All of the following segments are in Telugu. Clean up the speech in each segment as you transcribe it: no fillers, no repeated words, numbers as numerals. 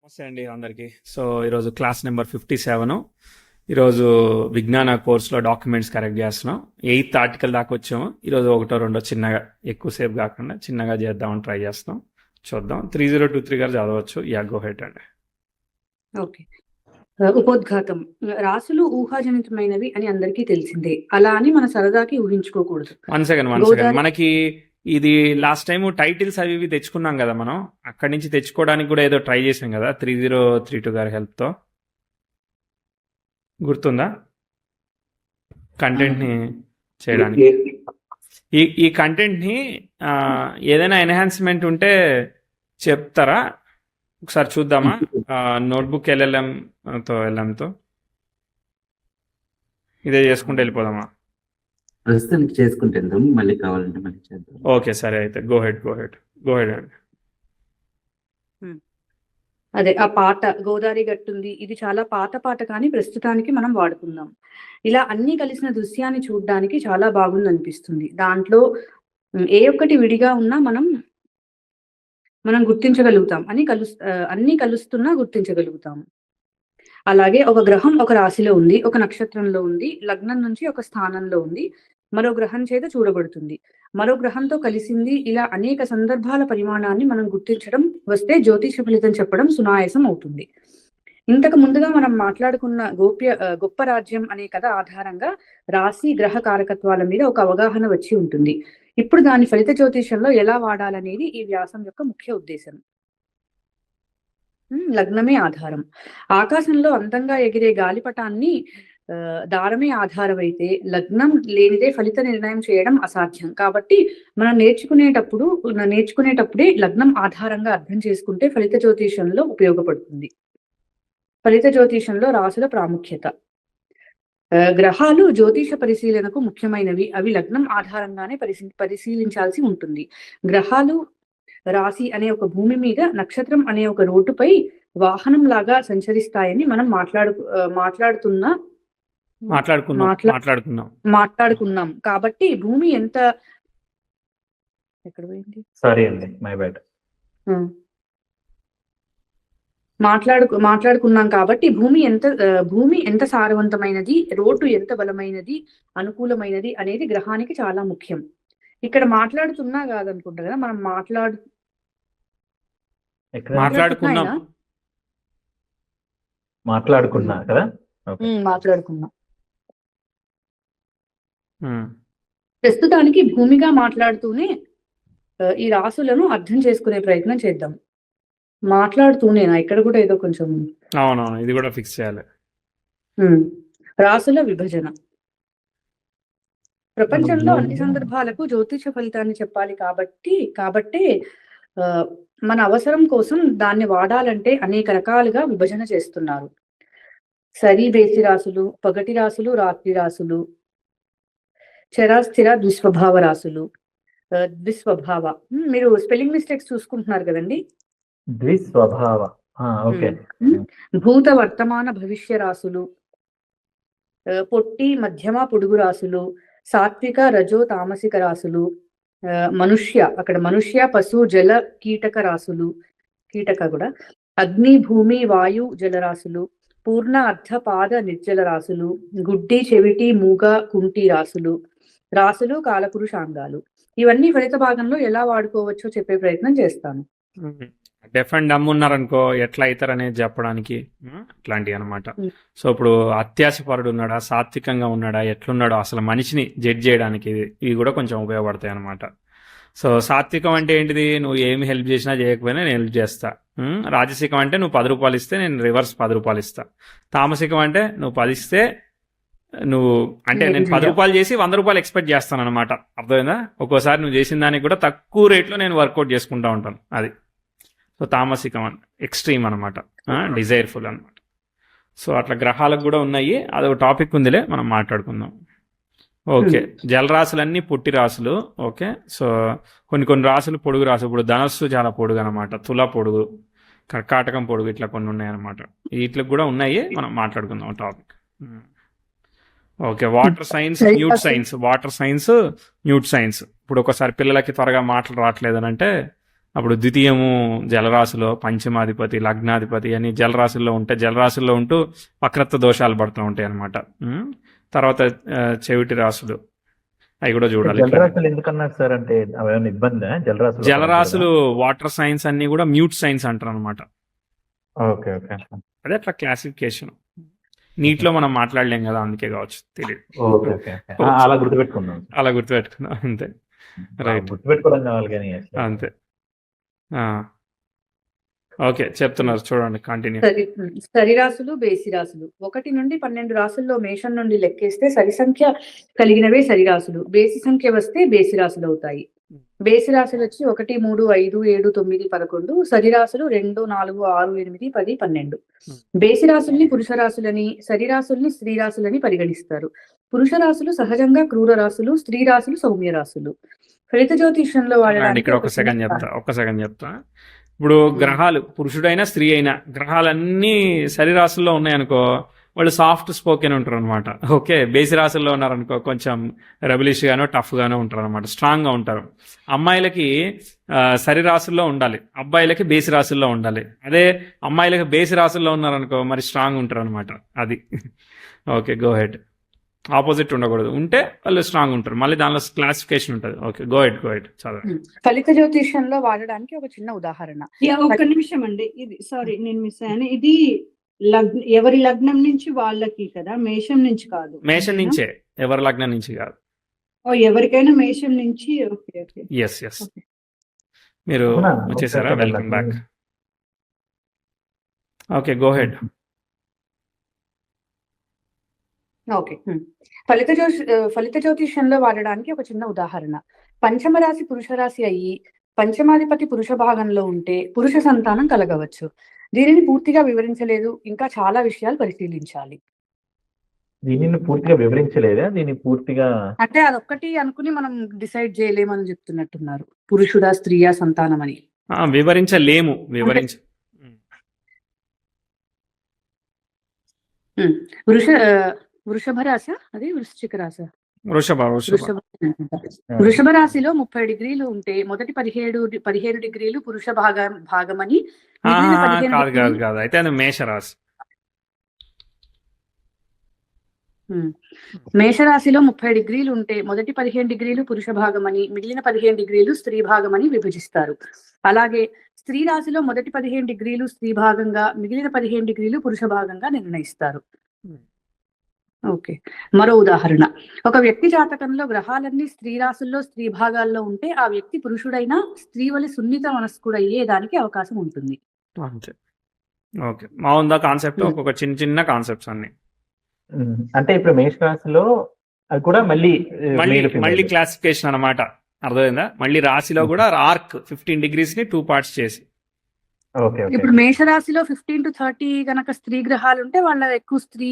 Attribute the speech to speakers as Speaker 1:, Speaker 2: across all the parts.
Speaker 1: నమస్తే అండి అందరికీ. సో ఈరోజు క్లాస్ నెంబర్ 57. ఈరోజు విజ్ఞాన కోర్సులో డాక్యుమెంట్స్ కరెక్ట్ చేస్తున్నాం. 8th ఆర్టికల్ దాకా వచ్చాము. ఈరోజు ఒకటో రెండో చిన్నగా, ఎక్కువసేపు కాకుండా చిన్నగా చేద్దామని ట్రై చేస్తాం. చూద్దాం. 3023 గారు చదవచ్చు. గో హెడ్ అండి.
Speaker 2: ఓకే. ఉపోద్ఘాతం. రాసులు ఊహాజనితమైనవి అని అందరికీ తెలిసిందే. అలా అని మన సరదాకి ఊహించుకోకూడదు.
Speaker 1: One second. మనకి ఇది లాస్ట్ టైం టైటిల్స్ అవి ఇవి తెచ్చుకున్నాం కదా మనం. అక్కడి నుంచి తెచ్చుకోవడానికి కూడా ఏదో ట్రై చేసాం కదా 3032 గారి హెల్ప్తో. గుర్తుందా కంటెంట్ని చేయడానికి? ఈ కంటెంట్ని ఏదైనా ఎన్హాన్స్మెంట్ ఉంటే చెప్తారా? ఒకసారి చూద్దామా? నోట్బుక్ ఎల్ఎల్ఎంతో ఇదే చేసుకుంటూ వెళ్ళిపోదామా?
Speaker 3: ప్రస్తుతానికి చేసుకుంటాం, మళ్ళీ కావాలంటే మళ్ళీ చేద్దాం.
Speaker 1: ఓకే, సరే అయితే గో హెడ్ అండి.
Speaker 2: అదే ఆ పాట గోదావరి గట్టుంది. ఇది చాలా పాత పాట, కానీ ప్రస్తుతానికి మనం వాడుకుందాం. ఇలా అన్ని కలిసిన దృశ్యాన్ని చూడడానికి చాలా బాగుంది అనిపిస్తుంది. దాంట్లో ఏ ఒక్కటి విడిగా ఉన్నా మనం గుర్తించగలుగుతాం. అన్ని కలుస్తున్నా గుర్తించగలుగుతాం. అలాగే ఒక గ్రహం ఒక రాశిలో ఉంది, ఒక నక్షత్రంలో ఉంది, లగ్నం నుంచి ఒక స్థానంలో ఉంది, మరో గ్రహం చేత చూడబడుతుంది, మరో గ్రహంతో కలిసింది. ఇలా అనేక సందర్భాల పరిమాణాన్ని మనం గుర్తించడం వస్తే జ్యోతిష ఫలితం చెప్పడం సునాయాసం అవుతుంది. ఇంతకు ముందుగా మనం మాట్లాడుకున్న గొప్ప రాజ్యం అనే కథ ఆధారంగా రాశి గ్రహ కారకత్వాల మీద ఒక అవగాహన వచ్చి ఉంటుంది. ఇప్పుడు దాని ఫలిత జ్యోతిషంలో ఎలా వాడాలనేది ఈ వ్యాసం యొక్క ముఖ్య ఉద్దేశం. లగ్నమే ఆధారం. ఆకాశంలో అందంగా ఎగిరే గాలిపటాన్ని దారమే ఆధారమైతే లగ్నం లేనిదే ఫలిత నిర్ణయం చేయడం అసాధ్యం. కాబట్టి మనం నేర్చుకునేటప్పుడే లగ్నం ఆధారంగా అర్థం చేసుకుంటే ఫలిత జ్యోతిషంలో ఉపయోగపడుతుంది. ఫలిత జ్యోతిషంలో రాసుల ప్రాముఖ్యత. గ్రహాలు జ్యోతిష పరిశీలనకు ముఖ్యమైనవి. అవి లగ్నం ఆధారంగానే పరిశీలించాల్సి ఉంటుంది. గ్రహాలు రాశి అనే ఒక భూమి మీద, నక్షత్రం అనే ఒక రోడ్డుపై వాహనం లాగా సంచరిస్తాయని మనం మాట్లాడుకున్నాం. కాబట్టి భూమి ఎంత ఎక్కడ పోయింది?
Speaker 3: సారీ అండి, మై బ్యాడ్.
Speaker 2: మాట్లాడుకున్నాం కాబట్టి భూమి ఎంత సారవంతమైనది, రోడ్డు ఎంత బలమైనది, అనుకూలమైనది అనేది గ్రహానికి చాలా ముఖ్యం. ఇక్కడ మాట్లాడుతున్నా కాదనుకుంటా కదా, మనం
Speaker 3: మాట్లాడుకున్నా కదా.
Speaker 2: మాట్లాడుకున్నాం. ప్రస్తుతానికి భూమిగా మాట్లాడుతూనే ఈ రాసులను అర్థం చేసుకునే ప్రయత్నం చేద్దాం. మాట్లాడుతూనేనా? ఇక్కడ కూడా ఏదో కొంచెం
Speaker 1: ఇది కూడా ఫిక్స్ చేయాలి.
Speaker 2: రాసుల విభజన. ప్రపంచంలో అన్ని సందర్భాలకు జ్యోతిష ఫలితాన్ని చెప్పాలి కాబట్టి మన అవసరం కోసం దాన్ని వాడాలంటే అనేక రకాలుగా విభజన చేస్తున్నారు. బేసి రాసులు, పగటి రాసులు, రాత్రి రాసులు, చరాస్థిర ద్విస్వభావ రాసులు. ద్విస్వభావ మీరు స్పెల్లింగ్ మిస్టేక్స్ చూసుకుంటున్నారు కదండి.
Speaker 3: ద్విస్వభావ. ఓకే.
Speaker 2: భూత వర్తమాన భవిష్య రాసులు, పొట్టి మధ్యమ పొడుగు రాసులు, సాత్విక రజో తామసిక రాసులు, మనుష్య పశు జల కీటక రాసులు, కీటక కూడా, అగ్ని భూమి వాయు జలరాశులు, పూర్ణ అర్ధ పాద నిర్జల రాసులు, గుడ్డి చెవిటి మూగ కుంటి రాసులు కాలపురుషాంగాలు. ఇవన్నీ ఫలిత భాగంలో ఎలా వాడుకోవచ్చో చెప్పే ప్రయత్నం చేస్తాను.
Speaker 1: డెఫ్ అండ్ డమ్ ఉన్నారనుకో ఎట్లా అవుతారు అనేది చెప్పడానికి అట్లాంటివి అనమాట. సో ఇప్పుడు అత్యాశపరుడు ఉన్నాడా, సాత్వికంగా ఉన్నాడా, ఎట్లున్నాడో అసలు మనిషిని జడ్జ్ చేయడానికి ఇవి కూడా కొంచెం ఉపయోగపడతాయి అనమాట. సో సాత్వికం అంటే ఏంటిది? నువ్వు ఏమి హెల్ప్ చేసినా చేయకపోయినా నేను హెల్ప్ చేస్తా. రాజసికం అంటే నువ్వు 10 రూపాయలు ఇస్తే నేను రివర్స్ 10 రూపాయలు ఇస్తా. తామసికం అంటే నువ్వు 10 ఇస్తే నేను 10 రూపాయలు చేసి 100 రూపాయలు ఎక్స్పెక్ట్ చేస్తాను అనమాట. అర్థమైందా? ఒక్కోసారి నువ్వు చేసిన దానికి కూడా తక్కువ రేట్లో నేను వర్కౌట్ చేసుకుంటా ఉంటాను. అది సో తామసికం ఎక్స్ట్రీమ్ అనమాట, డిజైర్ఫుల్ అనమాట. సో అట్లా గ్రహాలకు కూడా ఉన్నాయి. అదొక టాపిక్ ఉందిలే, మనం మాట్లాడుకుందాం. ఓకే. జలరాశులన్నీ పుట్టి రాసులు. ఓకే. సో కొన్ని రాసులు పొడుగు రాసు. ఇప్పుడు ధనస్సు చాలా పొడుగు అనమాట, తుల పొడుగు, కర్కాటకం పొడుగు, ఇట్లా కొన్ని ఉన్నాయన్నమాట. వీటికి కూడా ఉన్నాయి, మనం మాట్లాడుకుందాం topic. Okay. Water signs, mute signs. ఇప్పుడు ఒకసారి పిల్లలకి త్వరగా మాటలు రావట్లేదని అంటే అప్పుడు ద్వితీయము జలరాశిలో పంచమాధిపతి లగ్నాధిపతి అని జలరాశుల్లో ఉంటే జలరాశుల్లో ఉంటూ వక్రత్వ దోషాలు పడుతూ ఉంటాయి అనమాట. తర్వాత చెవిటి రాశులు అవి కూడా చూడాలి.
Speaker 4: జలరాశులు ఎందుకన్నారు సార్? అంటే అవేమైనా ఇబ్బందా జలరాశులు?
Speaker 1: జలరాశులు వాటర్ సైన్స్ అన్ని కూడా మ్యూట్ సైన్స్ అంటారు అనమాట.
Speaker 4: ఓకే ఓకే
Speaker 1: అదే అట్లా క్లాసిఫికేషన్. నీటిలో మనం మాట్లాడలేం కదా, అందుకే కావచ్చు, తెలియదు.
Speaker 4: ఓకే ఓకే అలా గుర్తుపెట్టుకుందాం.
Speaker 1: అలా గుర్తుపెట్టుకున్నాం అంతే. రైట్,
Speaker 4: గుర్తుపెట్టుకోవడం కావాలి కానీ
Speaker 1: అంతే. ఓకే, చెప్తున్నారు చూడండి, కంటిన్యూ.
Speaker 2: సరిరాశులు బేసి రాశులు 1 నుండి 12 రాశుల్లో మేషం నుండి లెక్కేస్తే సరి సంఖ్య కలిగినవే సరిరాశులు, బేసి సంఖ్య వస్తే బేసి రాశులు అవుతాయి. బేసి రాశులు వచ్చి 1, 3, 5, 7, 9, 11. సరిరాశులు 2, 4, 6, 8, 10, 12. బేసి రాశుల్ని పురుష రాశులని, సరిరాశుల్ని స్త్రీ రాశులని పరిగణిస్తారు. పురుష రాశులు సహజంగా క్రూర రాశులు, స్త్రీ రాశులు సౌమ్య రాశులు. ఫలిత జ్యోతిష్యంలో వాడడానికి
Speaker 1: ఇక్కడ ఒక సెకండ్ చెప్తా. ఇప్పుడు గ్రహాలు పురుషుడైనా స్త్రీ అయినా గ్రహాలన్నీ శరీరాశుల్లో ఉన్నాయనుకో, వాళ్ళు సాఫ్ట్ స్పోకెన్ ఉంటారు అనమాట. ఓకే, బేసి రాశుల్లో ఉన్నారనుకో కొంచెం రెబలిష్ గానో టఫ్ గానో ఉంటారు అనమాట, స్ట్రాంగ్ గా ఉంటారు. అమ్మాయిలకి శరీరాశుల్లో ఉండాలి, అబ్బాయిలకి బేసి రాశుల్లో ఉండాలి. అదే అమ్మాయిలకి బేసి రాశుల్లో ఉన్నారనుకో మరి స్ట్రాంగ్ ఉంటారు అనమాట. అది ఓకే, గో హెడ్. ఆపోజిట్ ఉండకూడదు, ఉంటే వాళ్ళు స్ట్రాంగ్ ఉంటారు. మళ్ళీ దానిలో క్లాసిఫికేషన్ ఉంటుంది. ఓకే, గో హెడ్ చదవండి.
Speaker 2: ఫలిత జ్యోతిష్యంలో వాడడానికి ఒక చిన్న ఉదాహరణ.
Speaker 5: ఒక్క నిమిషం అండి, ఇది సారీ నేను మిస్ అయ్యాను. ఇది ఎవరి లగ్నం నుంచి వాళ్ళకి కదా, మేషం నుంచి కాదు.
Speaker 1: మేషం నుంచే, ఎవరి లగ్నం నుంచి కాదు.
Speaker 5: ఎవరికైనా మేషం నుంచి. ఓకే ఓకే,
Speaker 1: ఎస్ మీరు వచ్చేసారా? Welcome back. Okay, go head.
Speaker 2: Okay, ఫలిత జ్యోతిష్యంలో వాడడానికి ఒక చిన్న ఉదాహరణ. పంచమ రాశి పురుష రాశి అయ్యి పంచమాధిపతి పురుష భాగంలో ఉంటే పురుష సంతానం కలగవచ్చు. దీనిని పూర్తిగా వివరించలేదు, ఇంకా చాలా విషయాలు పరిశీలించాలి.
Speaker 4: దీనిని పూర్తిగా వివరించలేదా? దీన్ని పూర్తిగా
Speaker 2: అంటే అదొక్కటి అనుకుని మనం డిసైడ్ చేయలేమని చెప్తున్నట్టున్నారు. పురుషుడా స్త్రీయా సంతానం అని
Speaker 1: వివరించలేము.
Speaker 2: వృషభ రాశ, అది వృశ్చిక రాశ.
Speaker 1: వృషభ
Speaker 2: వృషభ రాశిలో 30 డిగ్రీలు ఉంటే మొదటి 15 డిగ్రీలు పురుష భాగమని,
Speaker 1: కాదు అయితే అది మేషరాశి.
Speaker 2: మేషరాశిలో 30 డిగ్రీలు ఉంటే మొదటి 15 డిగ్రీలు పురుష భాగమని, మిగిలిన 15 డిగ్రీలు స్త్రీ భాగమని విభజిస్తారు. అలాగే స్త్రీ రాశిలో మొదటి 15 డిగ్రీలు స్త్రీ భాగంగా, మిగిలిన 15 డిగ్రీలు పురుష భాగంగా నిర్ణయిస్తారు. ఓకే, మరో ఉదాహరణ. ఒక వ్యక్తి జాతకంలో గ్రహాలన్నీ స్త్రీ రాశుల్లో స్త్రీ భాగాల్లో ఉంటే ఆ వ్యక్తి పురుషుడైనా స్త్రీ వలె సున్నిత మనస్కుడు అయ్యేదానికి అవకాశం ఉంటుంది.
Speaker 1: అంతే. ఓకే, బాగుందా కాన్సెప్ట్? ఒక చిన్న కాన్సెప్ట్స్ అన్ని.
Speaker 4: అంటే ఇప్పుడు మేష రాశిలో అది కూడా మళ్ళీ
Speaker 1: క్లాసిఫికేషన్ అన్నమాట, అర్థమైందా? మళ్ళీ రాశిలో కూడా ఆర్క్ 15 డిగ్రీస్ ని 2 పార్ట్స్ చేసి.
Speaker 2: ఇప్పుడు మేషరాశిలో 15 to 30 గనక స్త్రీ గ్రహాలు ఉంటే వాళ్ళ ఎక్కువ స్త్రీ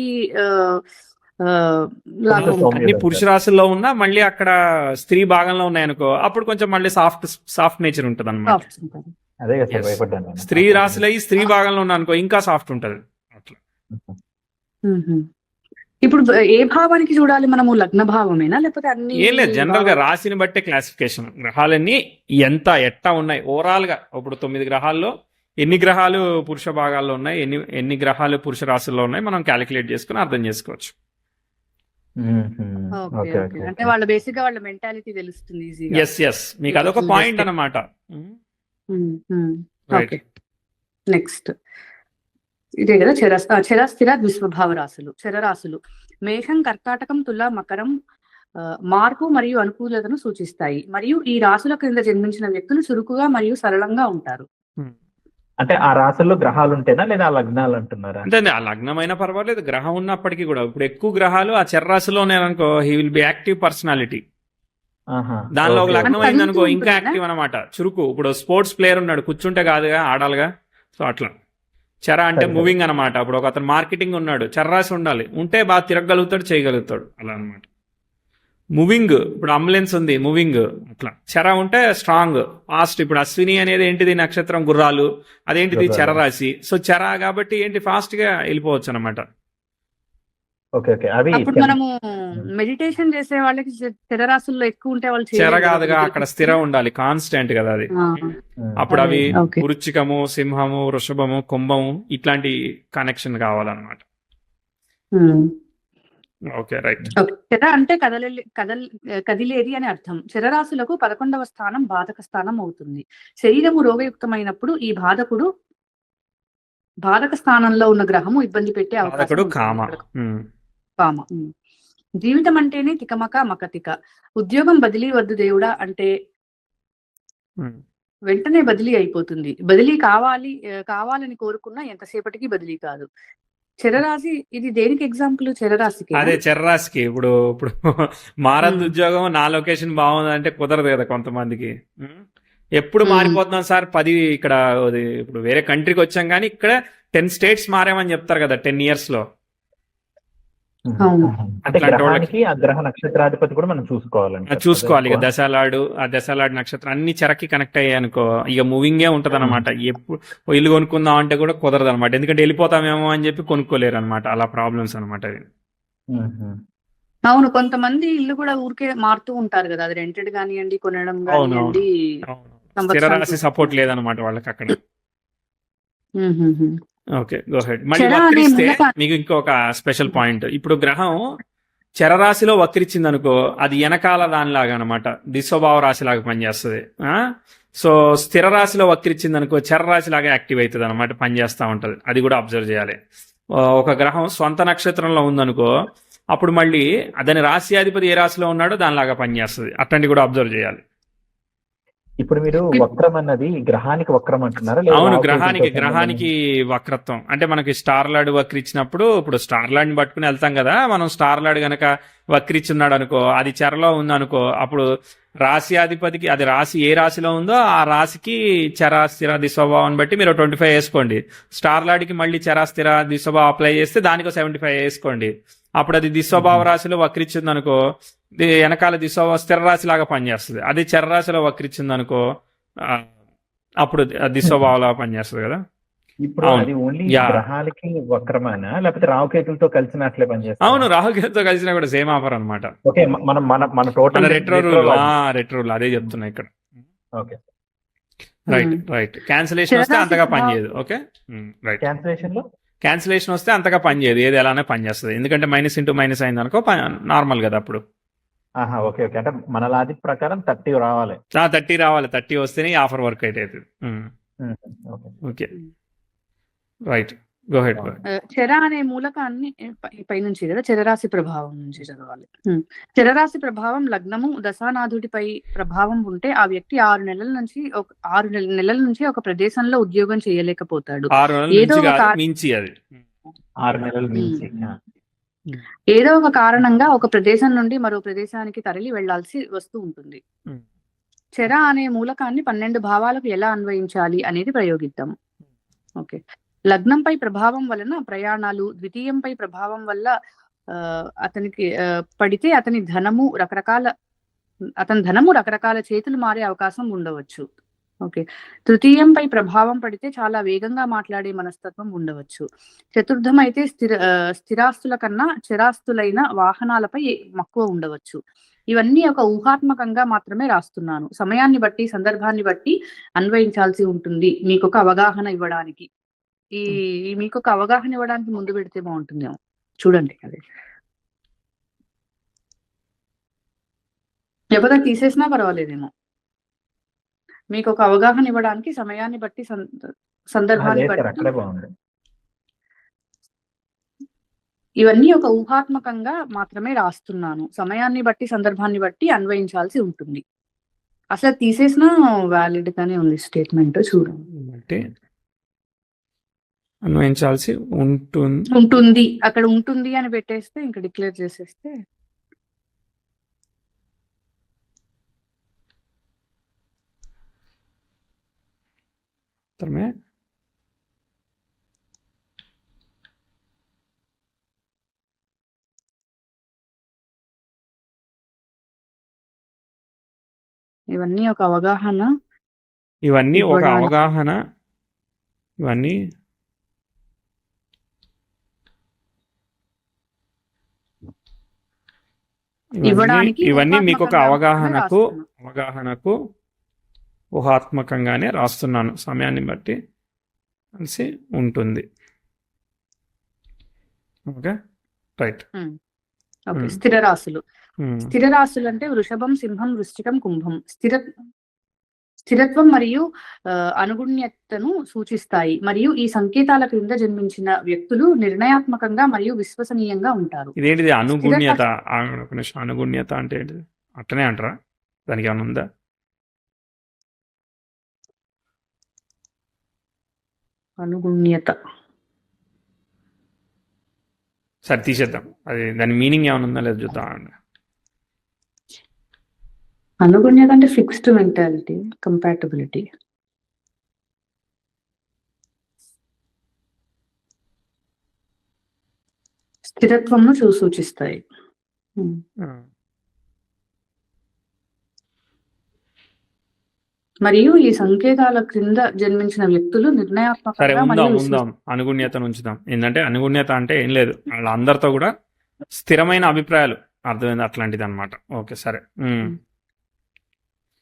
Speaker 1: అన్ని పురుష రాశుల్లో ఉన్నా మళ్ళీ అక్కడ స్త్రీ భాగంలో ఉన్నాయనుకో, అప్పుడు కొంచెం మళ్ళీ సాఫ్ట్ నేచర్ ఉంటది అనమాట. స్త్రీ రాశులు అయ్యి స్త్రీ భాగంలో ఉన్నా అనుకో ఇంకా సాఫ్ట్ ఉంటది అట్లా.
Speaker 2: ఇప్పుడు ఏ భావానికి చూడాలి మనము? లగ్న భావమేనా లేకపోతే అన్ని?
Speaker 1: ఏం లేదు, జనరల్ గా రాశిని బట్టే క్లాసిఫికేషన్. గ్రహాలన్నీ ఎట్టా ఉన్నాయి ఓవరాల్ గా. ఇప్పుడు 9 గ్రహాల్లో ఎన్ని గ్రహాలు పురుష భాగాల్లో ఉన్నాయి, ఎన్ని గ్రహాలు పురుష రాశుల్లో ఉన్నాయి మనం క్యాలిక్యులేట్ చేసుకుని అర్థం చేసుకోవచ్చు.
Speaker 2: అంటే వాళ్ళ బేసిక్ గా వాళ్ళ మెంటాలిటీ తెలుస్తుంది ఈజీగా.
Speaker 1: ఎస్ మీకు అదొక పాయింట్ అన్నమాట.
Speaker 2: నెక్స్ట్ ఇదే కదా చరస్థిర ద్విస్వభావ రాశులు, చరరాశులు. మేషం, కర్కాటకం, తుల, మకరం మార్పు మరియు అనుకూలతను సూచిస్తాయి. మరియు ఈ రాశుల క్రింద జన్మించిన వ్యక్తులు చురుకుగా మరియు సరళంగా ఉంటారు.
Speaker 4: అంటే ఆ రాశుల్లో గ్రహాలు ఉంటేనా లేదా ఆ లగ్నాలు అంటున్నారా?
Speaker 1: అంటే ఆ లగ్నమైనా పర్వాలేదు, గ్రహం ఉన్నప్పటికీ కూడా. ఇప్పుడు ఎక్కువ గ్రహాలు ఆ చర్రాశిలో ఉన్నాయనుకో, he will be active personality. దానిలో ఒక లగ్నం అయిందనుకో ఇంకా యాక్టివ్ అనమాట, చురుకు. ఇప్పుడు స్పోర్ట్స్ ప్లేయర్ ఉన్నాడు, కూర్చుంటే కాదుగా ఆడాలిగా, సో అట్లా. చర అంటే మూవింగ్ అనమాట. ఇప్పుడు ఒక అతను మార్కెటింగ్ ఉన్నాడు, చర్రాసి ఉండాలి, ఉంటే బాగా తిరగలుగుతాడు, చేయగలుగుతాడు అలా అనమాట. మూవింగ్, ఇప్పుడు అంబులెన్స్ ఉంది మూవింగ్, అట్లా. చర ఉంటే స్ట్రాంగ్, ఫాస్ట్. ఇప్పుడు అశ్విని అనేది ఏంటిది నక్షత్రం, గుర్రాలు, అదేంటిది చర రాశి. సో చర కాబట్టి ఏంటి ఫాస్ట్ గా వెళ్ళిపోవచ్చు అనమాట.
Speaker 4: ఓకే ఓకే అవి
Speaker 2: అప్పుడు మనము మెడిటేషన్ చేసే వాళ్ళకి స్థిరరాశుల్లో ఎక్కువ ఉంటే వాళ్ళు
Speaker 1: చెర
Speaker 2: చేయలేరు కదా
Speaker 1: కాదుగా,
Speaker 2: గురువులు.
Speaker 1: అక్కడ స్థిరం ఉండాలి, కాన్స్టెంట్ కదా అది.
Speaker 2: ఆ,
Speaker 1: అప్పుడు
Speaker 2: అదే,
Speaker 1: అవి
Speaker 2: ఓకే.
Speaker 1: వృచ్చికము, సింహము, వృషభము, కుంభము ఇట్లాంటి కనెక్షన్ కావాలన్నమాట.
Speaker 2: ఉమ్.
Speaker 1: Okay right.
Speaker 2: ఓకే. చెర అంటే కదిలేది అని అర్థం. చెరరాశులకు 11వ స్థానం బాధక స్థానం అవుతుంది. శరీరము రోగయుక్తమైనప్పుడు ఈ బాధక స్థానంలో ఉన్న గ్రహము ఇబ్బంది పెట్టే అవకాశం
Speaker 1: బాధకుడు
Speaker 2: ఉంటుంది.
Speaker 1: కామ.
Speaker 2: ఇక్కడ కామ. జీవితం అంటేనే తికమక మకతిక. ఉద్యోగం బదిలీ వద్దు దేవుడా అంటే వెంటనే బదిలీ అయిపోతుంది. బదిలీ కావాలని కోరుకున్నా ఎంతసేపటికి బదిలీ కాదు. చెరరాశి ఇది దేనికి ఎగ్జాంపుల్? చెరరాశికి
Speaker 1: అదే చెర్రాసికి ఇప్పుడు మారద్దు ఉద్యోగం, నా లొకేషన్ బాగుందంటే కుదరదు కదా కొంతమందికి. ఎప్పుడు మారిపోతున్నాం సార్, 10 ఇక్కడ ఇప్పుడు వేరే కంట్రీకి వచ్చాం కానీ ఇక్కడ 10 స్టేట్స్ మారామని చెప్తారు కదా 10 years లో.
Speaker 2: అవును.
Speaker 4: అంటే
Speaker 1: అట్లాంటి
Speaker 4: గ్రహానికి ఆ గ్రహ నక్షత్రాధిపతి కూడా మనం చూసుకోవాలండి.
Speaker 1: చూసుకోవాలి ఇక దశాలాడు, ఆ దశాలాడు నక్షత్రం అన్ని చెరకి కనెక్ట్ అయ్యాయి అనుకో ఇక మూవింగే ఉంటది అనమాట. ఎప్పుడు ఇల్లు కొనుక్కుందాం అంటే కూడా కుదరదు అనమాట, ఎందుకంటే వెళ్ళిపోతామేమో అని చెప్పి కొనుక్కోలేరు అనమాట. అలా ప్రాబ్లమ్స్ అనమాట అవి.
Speaker 2: అవును, కొంతమంది ఇల్లు కూడా ఊరికే మారుతూ ఉంటారు కదా, అది రెంటెడ్ కానివ్వండి, కొనడం కానివ్వండి.
Speaker 1: స్థిర రాశి సపోర్ట్ లేదనమాట వాళ్ళకి అక్కడ. Okay go head. మళ్ళీ
Speaker 2: చెర అనే
Speaker 1: వక్రిస్తే
Speaker 2: మూలక-
Speaker 1: మీకు ఇంకొక స్పెషల్ పాయింట్. ఇప్పుడు గ్రహం చరరాశిలో వక్రించింది అనుకో, అది వెనకాల దానిలాగా అనమాట, దిశోభావ రాశిలాగా పనిచేస్తుంది. సో స్థిర రాశిలో వక్రించింది అనుకో, చరరాశిలాగా యాక్టివ్ అవుతుంది అనమాట, పనిచేస్తూ ఉంటుంది. అది కూడా అబ్జర్వ్ చేయాలి. ఒక గ్రహం స్వంత నక్షత్రంలో ఉందనుకో, అప్పుడు మళ్ళీ దాని రాశి ఏ రాశిలో ఉన్నాడో దానిలాగా పనిచేస్తుంది. అట్లాంటి కూడా అబ్జర్వ్ చేయాలి.
Speaker 4: ఇప్పుడు మీరు వక్రం అన్నది గ్రహానికి వక్రం అంటున్నారా? లేదా
Speaker 1: అవును,
Speaker 4: రాహుకేతువుతో
Speaker 1: గ్రహానికి వక్రత్వం అంటే మనకి స్టార్ లార్డ్ వక్రిచ్చినప్పుడు, ఇప్పుడు స్టార్ లార్డ్ని పట్టుకుని వెళ్తాం కదా మనం. స్టార్ లార్డ్ గనక వక్రిచ్చున్నాడు అనుకో, అది చెరలో ఉందనుకో, అప్పుడు రాశియాధిపతికి అది రాశి ఏ రాశిలో ఉందో ఆ రాశికి చర స్థిర దిశోభావాన్ని బట్టి మీరు 25 వేసుకోండి. స్టార్ లార్డ్కి మళ్ళీ చర స్థిర దిశోభావం అప్లై చేస్తే దానికి 75 వేసుకోండి. అప్పుడు అది దిశోభావ రాశిలో వక్రిచ్చింది అనుకో, వెనకాల స్థిర రాశి లాగా పనిచేస్తుంది. అది చరరాశిలో వక్రిచ్చింది అనుకో, అప్పుడు దిశోభావలా పనిచేస్తుంది కదా.
Speaker 4: ఇప్పుడు అది ఓన్లీ గ్రహాలకి వక్రమానా, లేకపోతే రాహుకేతులతో కలిసినట్లే పనిచేస్తుంది?
Speaker 1: అవును, రాహుకేతుతో కలిసినా కూడా సేమ్ ఆఫర్ అనమాట.
Speaker 4: ఓకే, మన టోటల్
Speaker 1: రెట్రో రూల్ అదే చెప్తున్నా ఇక్కడ.
Speaker 4: Okay
Speaker 1: right. క్యాన్సిలేషన్ వస్తే అంతగా పనిచేయదు. Okay right. క్యాన్సిలేషన్ వస్తే అంతగా పనిచేయదు, ఏది ఎలానే పనిచేస్తుంది. ఎందుకంటే మైనస్ ఇంటూ మైనస్ అయింది అనుకో నార్మల్ కదా అప్పుడు.
Speaker 4: ఓకే ఓకే, అంటే మన లాజిక్ ప్రకారం 30 రావాలి.
Speaker 1: 30 రావాలి, 30 వస్తేనే ఆఫర్ వర్క్ అవుతుంది. Okay right, go head.
Speaker 2: చెర అనే మూలకాన్ని పైనుంచి కదా, చెరరాశి ప్రభావం నుంచి చదవాలి. చెరరాశి ప్రభావం లగ్నము దశానాథుడిపై ప్రభావం ఉంటే ఆ వ్యక్తి 6 నెలల నుంచి ఒక ప్రదేశంలో ఉద్యోగం చేయలేకపోతాడు.
Speaker 1: 6 నెలల మించి అది
Speaker 4: 6 నెలల మించి
Speaker 2: ఏదో ఒక కారణంగా ఒక ప్రదేశం నుండి మరో ప్రదేశానికి తరలి వెళ్లాల్సి వస్తూ ఉంటుంది. చెర అనే మూలకాన్ని 12 భావాలకు ఎలా అన్వయించాలి అనేది ప్రయోగిద్దాం. ఓకే, లగ్నంపై ప్రభావం వలన ప్రయాణాలు, ద్వితీయంపై ప్రభావం వల్ల అతనికి పడితే అతని ధనము రకరకాల చేతులు మారే అవకాశం ఉండవచ్చు. ఓకే, తృతీయంపై ప్రభావం పడితే చాలా వేగంగా మాట్లాడే మనస్తత్వం ఉండవచ్చు. చతుర్థం అయితే స్థిరాస్తుల కన్నా చరాస్తులైన వాహనాలపై మక్కువ ఉండవచ్చు. ఇవన్నీ ఒక ఊహాత్మకంగా మాత్రమే రాస్తున్నాను. సమయాన్ని బట్టి, సందర్భాన్ని బట్టి అన్వయించాల్సి ఉంటుంది మీకు ఒక అవగాహన ఇవ్వడానికి. మీకు ఒక అవగాహన ఇవ్వడానికి ముందు పెడితే బాగుంటుందేమో, చూడండి. అదే లేకపోతే తీసేసినా పర్వాలేదేమో. మీకు ఒక అవగాహన ఇవ్వడానికి సమయాన్ని బట్టి, సందర్భాన్ని బట్టి ఇవన్నీ ఒక ఊహాత్మకంగా మాత్రమే రాస్తున్నాను. సమయాన్ని బట్టి, సందర్భాన్ని బట్టి అన్వయించాల్సి ఉంటుంది. అసలు తీసేసినా వ్యాలిడ్ గానే ఉంది స్టేట్మెంట్. చూడండి,
Speaker 1: అన్వయించాల్సి
Speaker 2: ఉంటుంది. అక్కడ ఉంటుంది అని పెట్టేస్తే ఇంకా డిక్లేర్ చేసేస్తే ఇవన్నీ ఒక అవగాహన.
Speaker 1: ఇవన్నీ
Speaker 2: ఇవ్వడానికి
Speaker 1: ఇవన్నీ మీకు ఒక
Speaker 2: ఊహాత్మకంగా రాస్తున్నాను.
Speaker 1: అవగాహనకు ఊహాత్మకంగానే రాస్తున్నాను, సమయాన్ని బట్టి కలిసి ఉంటుంది. Okay, right.
Speaker 2: ఓకే, స్థిర రాశులు. స్థిర రాశులు అంటే వృషభం, సింహం, వృశ్చికం, కుంభం స్థిరత్వం మరియు అనుగుణ్యతను సూచిస్తాయి, మరియు ఈ సంకేతాల క్రింద జన్మించిన వ్యక్తులు నిర్ణయాత్మకంగా మరియు విశ్వసనీయంగా ఉంటారు.
Speaker 1: ఇదేంటిది అనుగుణ్యత? ఒక నిమిషం, అనుగుణ్యత అంటే ఏంటిది? అట్లనే అంటారా? దానికి ఏమైనా ఉందా?
Speaker 2: అనుగుణ్యత
Speaker 1: సరే తీసేద్దాం, అది దాని మీనింగ్ ఏమైనా ఉందా లేదా చూద్దాం.
Speaker 2: అనుగుణ్యత అంటే ఫిక్స్డ్ మెంటాలిటీ, కంపాటబిలిటీ. స్థిరత్వంను సూచిస్తాయి. మరియు ఈ సంకేతాల క్రింద జన్మించిన వ్యక్తులు
Speaker 1: సరే
Speaker 2: నిర్ణయాత్మకంగా
Speaker 1: ఉందాం
Speaker 2: మరియు
Speaker 1: ఉందాం, అనుగుణ్యతను ఉంచుదాం. ఏంటంటే అనుగుణ్యత అంటే ఏం లేదు, వాళ్ళందరితో కూడా స్థిరమైన అభిప్రాయాలు, అర్థమైంది, అట్లాంటిది అనమాట. ఓకే, సరే.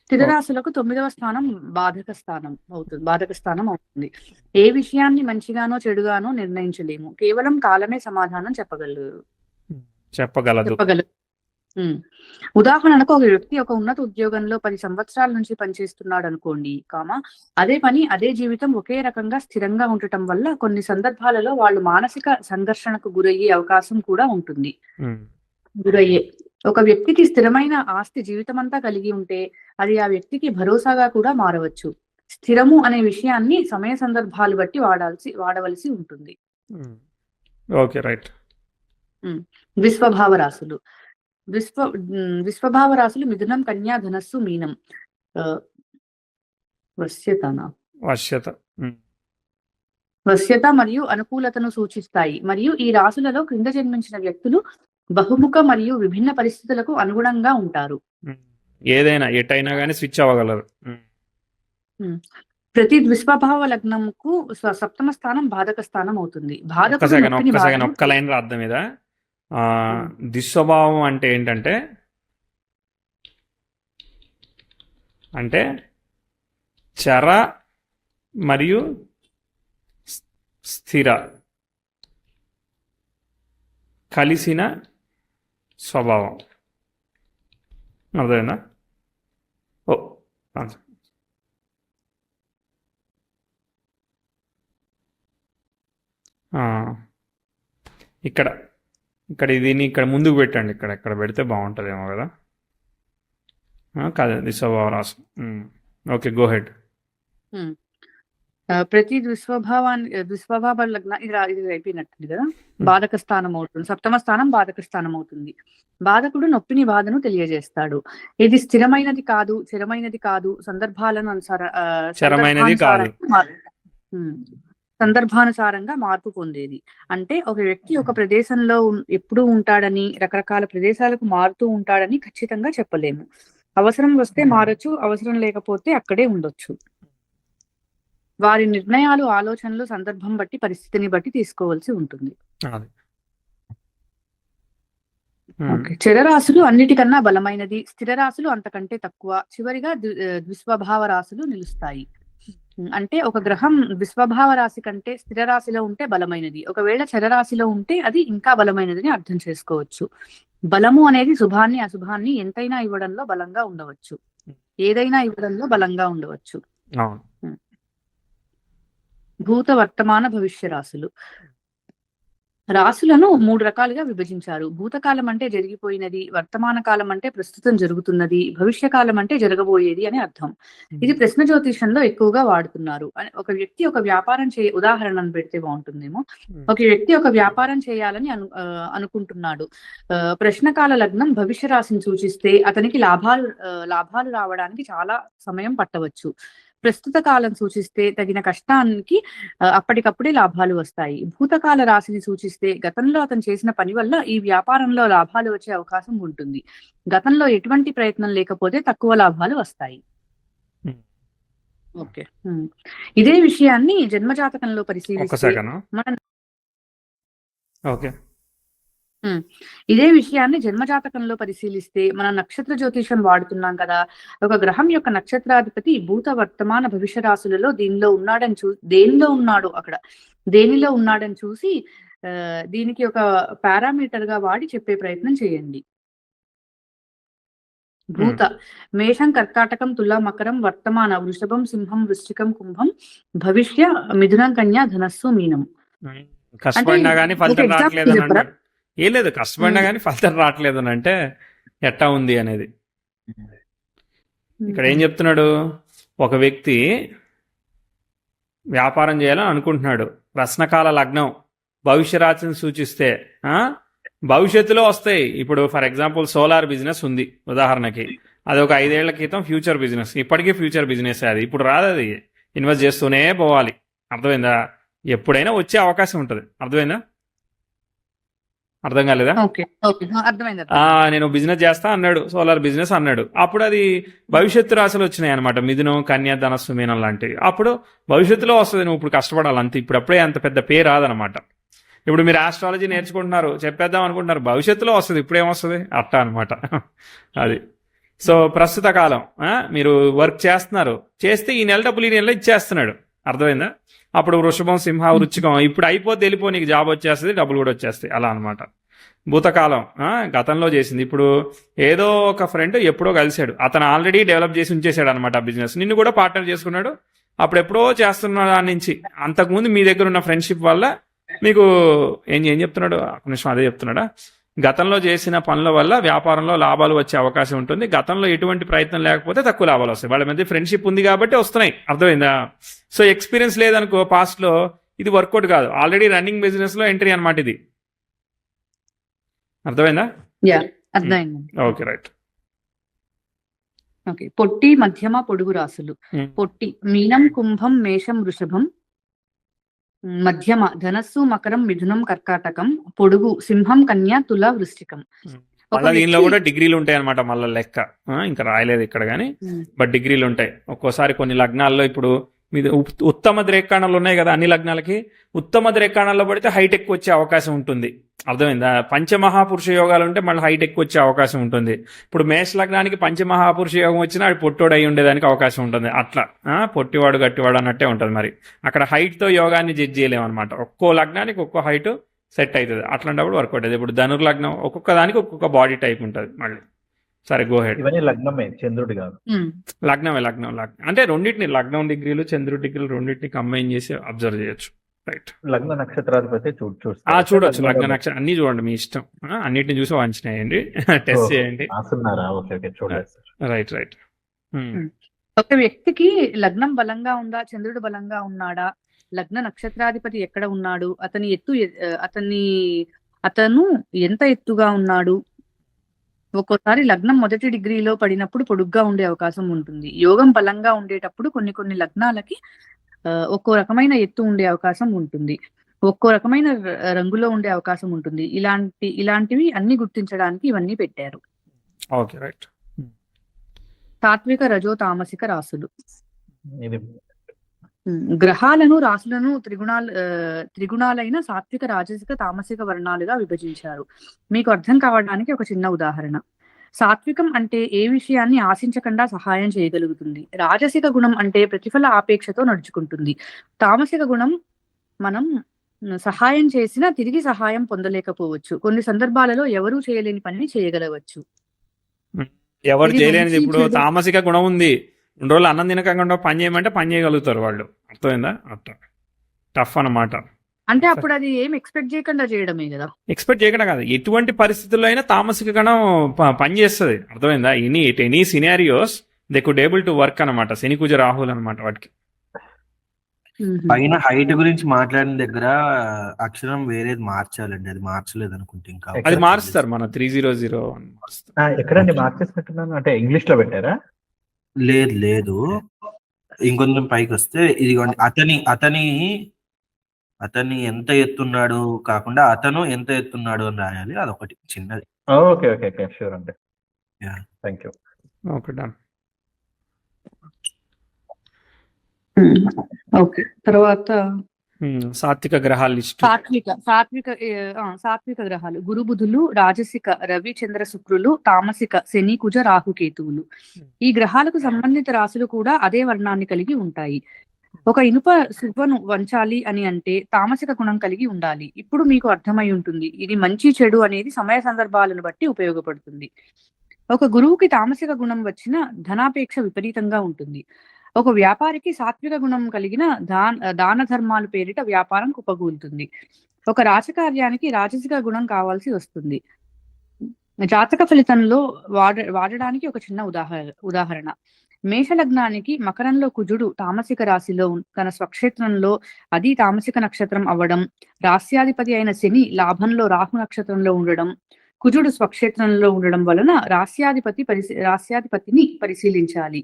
Speaker 2: స్థిర రాశులకు 9వ స్థానం బాధక స్థానం అవుతుంది. ఏ విషయాన్ని మంచిగానో చెడుగానో నిర్ణయించలేము, కేవలం కాలమే సమాధానం
Speaker 1: చెప్పగలదు.
Speaker 2: ఉదాహరణకు ఒక వ్యక్తి ఒక ఉన్నత ఉద్యోగంలో 10 సంవత్సరాల నుంచి పనిచేస్తున్నాడు అనుకోండి, అదే పని అదే జీవితం ఒకే రకంగా స్థిరంగా ఉండటం వల్ల కొన్ని సందర్భాలలో వాళ్ళు మానసిక సంఘర్షణకు గురయ్యే అవకాశం కూడా ఉంటుంది. ఒక వ్యక్తికి స్థిరమైన ఆస్తి జీవితమంతా కలిగి ఉంటే అది ఆ వ్యక్తికి భరోసాగా కూడా మారవచ్చు. స్థిరము అనే విషయాన్ని సమయ సందర్భాలు బట్టి వాడవలసి ఉంటుంది.
Speaker 1: Okay, right.
Speaker 2: విశ్వభావ రాశులు. విశ్వభావ రాశులు మిథునం, కన్యా, ధనస్సు, మీనం. వశ్యత మరియు అనుకూలతను సూచిస్తాయి, మరియు ఈ రాశులలో క్రింద జన్మించిన వ్యక్తులు బహుముఖ మరియు విభిన్న పరిస్థితులకు అనుగుణంగా ఉంటారు.
Speaker 1: ఏదైనా ఎటైనా కానీ స్విచ్ అవ్వగలరు.
Speaker 2: ప్రతి విశ్వభావ లగ్నంకు 7వ స్థానం బాధక స్థానం అవుతుంది.
Speaker 1: ఒక్క లైన్ అర్థం మీద దుస్వభావం అంటే ఏంటంటే చర మరియు స్థిర కలిసిన స్వభావం, అర్థమైందా? ఇక్కడ దీన్ని ఇక్కడ ముందుకు పెట్టండి, ఇక్కడ పెడితే బాగుంటుందేమో కదా. కాదు, ఇది స్వభావ రాశి. Okay, go head.
Speaker 2: ప్రతి విశ్వభావ లగ్న ఇది అయిపోయినట్టుంది కదా. బాధక స్థానం అవుతుంది, 7వ స్థానం బాధక స్థానం అవుతుంది. బాధకుడు నొప్పిని, బాధను తెలియజేస్తాడు. ఇది స్థిరమైనది కాదు, చరమైనది కాదు, సందర్భానుసారంగా మార్పు పొందేది. అంటే ఒక వ్యక్తి ఒక ప్రదేశంలో ఎప్పుడూ ఉంటాడని, రకరకాల ప్రదేశాలకు మారుతూ ఉంటాడని ఖచ్చితంగా చెప్పలేము. అవసరం వస్తే మారచ్చు, అవసరం లేకపోతే అక్కడే ఉండొచ్చు. వారి నిర్ణయాలు, ఆలోచనలు సందర్భం బట్టి, పరిస్థితిని బట్టి తీసుకోవాల్సి ఉంటుంది. చరరాశులు అన్నిటికన్నా బలమైనది, స్థిర రాశులు అంతకంటే తక్కువ, చివరిగా ద్విస్వభావ రాశులు నిలుస్తాయి. అంటే ఒక గ్రహం విశ్వభావ రాశి కంటే స్థిర రాశిలో ఉంటే బలమైనది, ఒకవేళ చరరాశిలో ఉంటే అది ఇంకా బలమైనదని అర్థం చేసుకోవచ్చు. బలము అనేది శుభాన్ని, అశుభాన్ని ఎంతైనా ఇవ్వడంలో బలంగా ఉండవచ్చు, ఏదైనా ఇవ్వడంలో బలంగా ఉండవచ్చు. భూత, వర్తమాన, భవిష్య రాశులు. రాశులను 3 రకాలుగా విభజించారు. భూతకాలం అంటే జరిగిపోయినది, వర్తమాన కాలం అంటే ప్రస్తుతం జరుగుతున్నది, భవిష్య కాలం అంటే జరగబోయేది అని అర్థం. ఇది ప్రశ్న జ్యోతిషంలో ఎక్కువగా వాడుతున్నారు. ఒక వ్యక్తి ఒక వ్యాపారం ఉదాహరణను పెడితే బాగుంటుందేమో. ఒక వ్యక్తి ఒక వ్యాపారం చేయాలని అనుకుంటున్నాడు. ప్రశ్నకాల లగ్నం భవిష్య రాశిని సూచిస్తే అతనికి లాభాలు రావడానికి చాలా సమయం పట్టవచ్చు. ప్రస్తుత కాలం సూచిస్తే తగిన కష్టానికి అప్పటికప్పుడే లాభాలు వస్తాయి. భూతకాల రాశిని సూచిస్తే గతంలో అతను చేసిన పని వల్ల ఈ వ్యాపారంలో లాభాలు వచ్చే అవకాశం ఉంటుంది. గతంలో ఎటువంటి ప్రయత్నం లేకపోతే తక్కువ లాభాలు వస్తాయి. ఓకే, ఇదే విషయాన్ని జన్మజాతకంలో పరిశీలిస్తే ఇదే విషయాన్ని జన్మజాతకంలో పరిశీలిస్తే మన నక్షత్ర జ్యోతిషం వాడుతున్నాం కదా, ఒక గ్రహం యొక్క నక్షత్రాధిపతి భూత వర్తమాన భవిష్య రాశులలో దేనిలో ఉన్నాడని చూసి దీనికి ఒక పారామీటర్ గా వాడి చెప్పే ప్రయత్నం చేయండి. భూత మేషం, కర్కాటకం, తుల, మకరం, వర్తమాన వృషభం, సింహం, వృశ్చికం, కుంభం, భవిష్య మిథునం, కన్యా, ధనస్సు, మీనం.
Speaker 1: కష్టపడినా కానీ ఫలితం
Speaker 2: example
Speaker 1: రావట్లేదు అని
Speaker 2: చెప్పరా?
Speaker 1: అంటాడు. ఏం లేదు, కష్టపడినా కానీ ఫలితం రావట్లేదు అని అంటే ఎట్టా ఉంది అనేది. ఇక్కడ ఏం చెప్తున్నాడు, ఒక వ్యక్తి వ్యాపారం చేయాలని అనుకుంటున్నాడు, ప్రశ్నకాల లగ్నం భవిష్య రాశిని సూచిస్తే భవిష్యత్తులో వస్తాయి. ఇప్పుడు ఫర్ ఎగ్జాంపుల్ సోలార్ బిజినెస్ ఉంది ఉదాహరణకి, అది ఒక 5 ఏళ్ల క్రితం ఫ్యూచర్ బిజినెస్, ఇప్పటికీ ఫ్యూచర్ బిజినెస్, అది ఇప్పుడు రాదు, అది ఇన్వెస్ట్ చేస్తూనే పోవాలి. అర్థమైందా? ఎప్పుడైనా వచ్చే అవకాశం ఉంటుంది. అర్థమైందా? అర్థం కాలేదా?
Speaker 2: అర్థమైంది.
Speaker 1: నేను బిజినెస్ చేస్తా అన్నాడు, సోలార్ బిజినెస్ అన్నాడు, అప్పుడు అది భవిష్యత్తు రాశులు వచ్చినాయి అనమాట, మిథునం, కన్యా, ధనస్సు, మీనం లాంటివి. అప్పుడు భవిష్యత్తులో వస్తుంది, నువ్వు ఇప్పుడు కష్టపడాలి అంతే. ఇప్పుడప్పుడే అంత పెద్ద పేరు రాదనమాట. ఇప్పుడు మీరు ఆస్ట్రాలజీ నేర్చుకుంటున్నారు, చెప్పేద్దాం అనుకుంటున్నారు, భవిష్యత్తులో వస్తుంది, ఇప్పుడేమొస్తుంది అట్టా అనమాట అది. సో ప్రస్తుత కాలం మీరు వర్క్ చేస్తున్నారు, చేస్తే ఈ నెల డబ్బులు ఈ నెలలో ఇచ్చేస్తున్నాడు. అర్థమైందా? అప్పుడు వృషభం, సింహ, వృచ్చికం ఇప్పుడు అయిపోతే వెళ్ళిపో, నీకు జాబ్ వచ్చేస్తుంది, డబ్బులు కూడా వచ్చేస్తాయి, అలా అనమాట. భూతకాలం గతంలో చేసింది. ఇప్పుడు ఏదో ఒక ఫ్రెండ్ ఎప్పుడో కలిశాడు, అతను ఆల్రెడీ డెవలప్ చేసి ఉంచేశాడు అనమాట ఆ బిజినెస్, నిన్ను కూడా పార్ట్నర్ చేసుకున్నాడు, అప్పుడు ఎప్పుడో చేస్తున్న దాని నుంచి. అంతకుముందు మీ దగ్గర ఉన్న ఫ్రెండ్షిప్ వల్ల మీకు ఏం చెప్తున్నాడు, నిమిషం అదే చెప్తున్నాడా, గతంలో చేసిన పనుల వల్ల వ్యాపారంలో లాభాలు వచ్చే అవకాశం ఉంటుంది, గతంలో ఎటువంటి ప్రయత్నం లేకపోతే తక్కువ లాభాలు వస్తాయి. వాళ్ళ మధ్య ఫ్రెండ్షిప్ ఉంది కాబట్టి వస్తున్నాయి. అర్థమైందా? సో ఎక్స్పీరియన్స్ లేదనుకో పాస్ట్ లో, ఇది వర్కౌట్ కాదు. ఆల్రెడీ రన్నింగ్ బిజినెస్ లో ఎంట్రీ అనమాట ఇది. అర్థమైందా?
Speaker 2: అర్థమైంది.
Speaker 1: Okay, right.
Speaker 2: ఓకే. పొట్టి, మధ్యమ, పొడుగు రాశులు. పొట్టి మీనం, కుంభం, మేషం, వృషభం. మధ్యమ ధనస్సు, మకరం, మిథునం, కర్కాటకం. పొడుగు సింహం, కన్యా, తుల, వృశ్చికం.
Speaker 1: మళ్ళీ దీనిలో కూడా డిగ్రీలు ఉంటాయి అనమాట, మళ్ళీ లెక్క ఇంకా రాయలేదు ఇక్కడ కానీ, బట్ డిగ్రీలు ఉంటాయి. ఒక్కోసారి కొన్ని లగ్నాల్లో ఇప్పుడు మీద ఉత్తమ ద్రేకాణాలు ఉన్నాయి కదా, అన్ని లగ్నాలకి ఉత్తమ ద్రేకాణాల్లో పడితే హైట్ ఎక్కువ వచ్చే అవకాశం ఉంటుంది. అర్థమైందా? పంచమహాపురుష యోగాలు ఉంటే మళ్ళీ హైట్ ఎక్కువ వచ్చే అవకాశం ఉంటుంది. ఇప్పుడు మేష లగ్నానికి పంచమహాపురుష యోగం వచ్చినా అది పొట్టోడు అయి ఉండేదానికి అవకాశం ఉంటుంది. అట్లా పొట్టివాడు గట్టివాడు అన్నట్టే ఉంటుంది. మరి అక్కడ హైట్తో యోగాన్ని జడ్జ్ చేయలేమన్నమాట. ఒక్కో లగ్నానికి ఒక్కో హైట్ సెట్ అవుతుంది. అట్లాంటప్పుడు వర్కౌట్ అవుతుంది. ఇప్పుడు ధనుర్లగ్నం ఒక్కొక్క దానికి ఒక్కొక్క బాడీ టైప్ ఉంటుంది. మళ్ళీ సరే, గో హెడ్.
Speaker 4: ఇవన్నీ లగ్నమే, చంద్రుడు కాదు.
Speaker 1: లగ్నమే, లగ్నం అంటే రెండింటిని, లగ్నం డిగ్రీలు చంద్రుడి డిగ్రీలు రెండింటిని కంబైన్ చేసి అబ్జర్వ్ చేయొచ్చు. రైట్.
Speaker 4: లగ్న నక్షత్రాధిపతి
Speaker 1: చూడొచ్చు. లగ్న నక్షత్రం అన్ని చూడండి, మీ ఇష్టం. అన్నిటిని చూసి వాంఛన చేయండి, టెస్ట్ చేయండి. Right, right.
Speaker 2: ఒక వ్యక్తికి లగ్నం బలంగా ఉందా, చంద్రుడు బలంగా ఉన్నాడా, లగ్న నక్షత్రాధిపతి ఎక్కడ ఉన్నాడు, అతను ఎంత ఎత్తుగా ఉన్నాడు. ఒక్కోసారి లగ్నం మొదటి డిగ్రీలో పడినప్పుడు పొడుగ్గా ఉండే అవకాశం ఉంటుంది. యోగం బలంగా ఉండేటప్పుడు కొన్ని లగ్నాలకి ఒక్కో రకమైన ఎత్తు ఉండే అవకాశం ఉంటుంది, ఒక్కో రకమైన రంగులో ఉండే అవకాశం ఉంటుంది. ఇలాంటివి అన్ని గుర్తించడానికి ఇవన్నీ పెట్టారు.
Speaker 1: Okay, right.
Speaker 2: సాత్విక, రజో, తామసిక రాశులు. గ్రహాలను, రాశులను త్రిగుణాలైన సాత్విక, రాజసిక, తామసిక వర్ణాలుగా విభజించారు. మీకు అర్థం కావడానికి ఒక చిన్న ఉదాహరణ. సాత్వికం అంటే ఏ విషయాన్ని ఆశించకుండా సహాయం చేయగలుగుతుంది. రాజసిక గుణం అంటే ప్రతిఫల ఆపేక్షతో నడుచుకుంటుంది. తామసిక గుణం మనం సహాయం చేసినా తిరిగి సహాయం పొందలేకపోవచ్చు. కొన్ని సందర్భాలలో ఎవరూ చేయలేని పనిని చేయగలవచ్చు.
Speaker 1: ఎవరు చేయలేనిది. ఇప్పుడు తామసిక గుణం ఉంది, 2 రోజులు అన్నం తినకుండా పని చేయమంటే పని చేయగలుగుతారు వాళ్ళు. అర్థమైందా? అట్లా టఫ్ అన్నమాట.
Speaker 2: అంటే అప్పుడు అది ఏం ఎక్స్పెక్ట్ చేయకుండా చేయడమే కదా.
Speaker 1: ఎక్స్పెక్ట్ చేయకుండా కాదు, ఎటువంటి పరిస్థితుల్లో అయినా తామసిక గణం పని చేస్తుంది. అర్థమైందా? Any scenarios they could able to work అనమాట. శని, కుజ, రాహుల్ అనమాట వాటికి.
Speaker 3: పైన హైట్ గురించి మాట్లాడిన దగ్గర అక్షరం వేరేది మార్చాలండి, అది మార్చలేదు అనుకుంటే. ఇంకా
Speaker 1: అది మారుస్తారు, మన 300
Speaker 4: ఎక్కడండి మార్చేసినట్టున్నాను, అంటే ఇంగ్లీష్ లో పెట్టారా?
Speaker 3: లేదు, ఇంకొంచెం పైకి వస్తే ఇదిగోండి, అతని ఎంత ఎత్తున్నాడు కాకుండా అతను ఎంత ఎత్తున్నాడు అని రాయాలి. అదొకటి చిన్నది.
Speaker 4: ఓకే, షూర్ అండి. Thank you.
Speaker 1: Okay, done.
Speaker 2: Okay, తర్వాత
Speaker 1: సాత్విక గ్రహాల లిస్ట్.
Speaker 2: సాత్విక గ్రహాలు గురు బుధులు, రాజసిక రవి చంద్ర శుక్రులు, తామసిక శని కుజ రాహు కేతువులు. ఈ గ్రహాలకు సంబంధిత రాశులు కూడా అదే వర్ణాన్ని కలిగి ఉంటాయి. ఒక ఇనుప సువ్వను వంచాలి అని అంటే తామసిక గుణం కలిగి ఉండాలి. ఇప్పుడు మీకు అర్థమై ఉంటుంది ఇది మంచి చెడు అనేది సమయ సందర్భాలను బట్టి ఉపయోగపడుతుంది. ఒక గురువుకి తామసిక గుణం వచ్చిన ధనాపేక్ష విపరీతంగా ఉంటుంది. ఒక వ్యాపారికి సాత్విక గుణం కలిగిన దాన ధర్మాలు పేరిట వ్యాపారం కుప్పగూలుతుంది. ఒక రాజకార్యానికి రాజసిక గుణం కావాల్సి వస్తుంది. జాతక ఫలితంలో వాడడానికి ఒక చిన్న ఉదాహరణ. మేష లగ్నానికి మకరంలో కుజుడు తామసిక రాశిలో తన స్వక్షేత్రంలో అది తామసిక నక్షత్రం అవ్వడం, రాస్యాధిపతి అయిన శని లాభంలో రాహు నక్షత్రంలో ఉండడం, కుజుడు స్వక్షేత్రంలో ఉండడం వలన రాస్యాధిపతిని పరిశీలించాలి.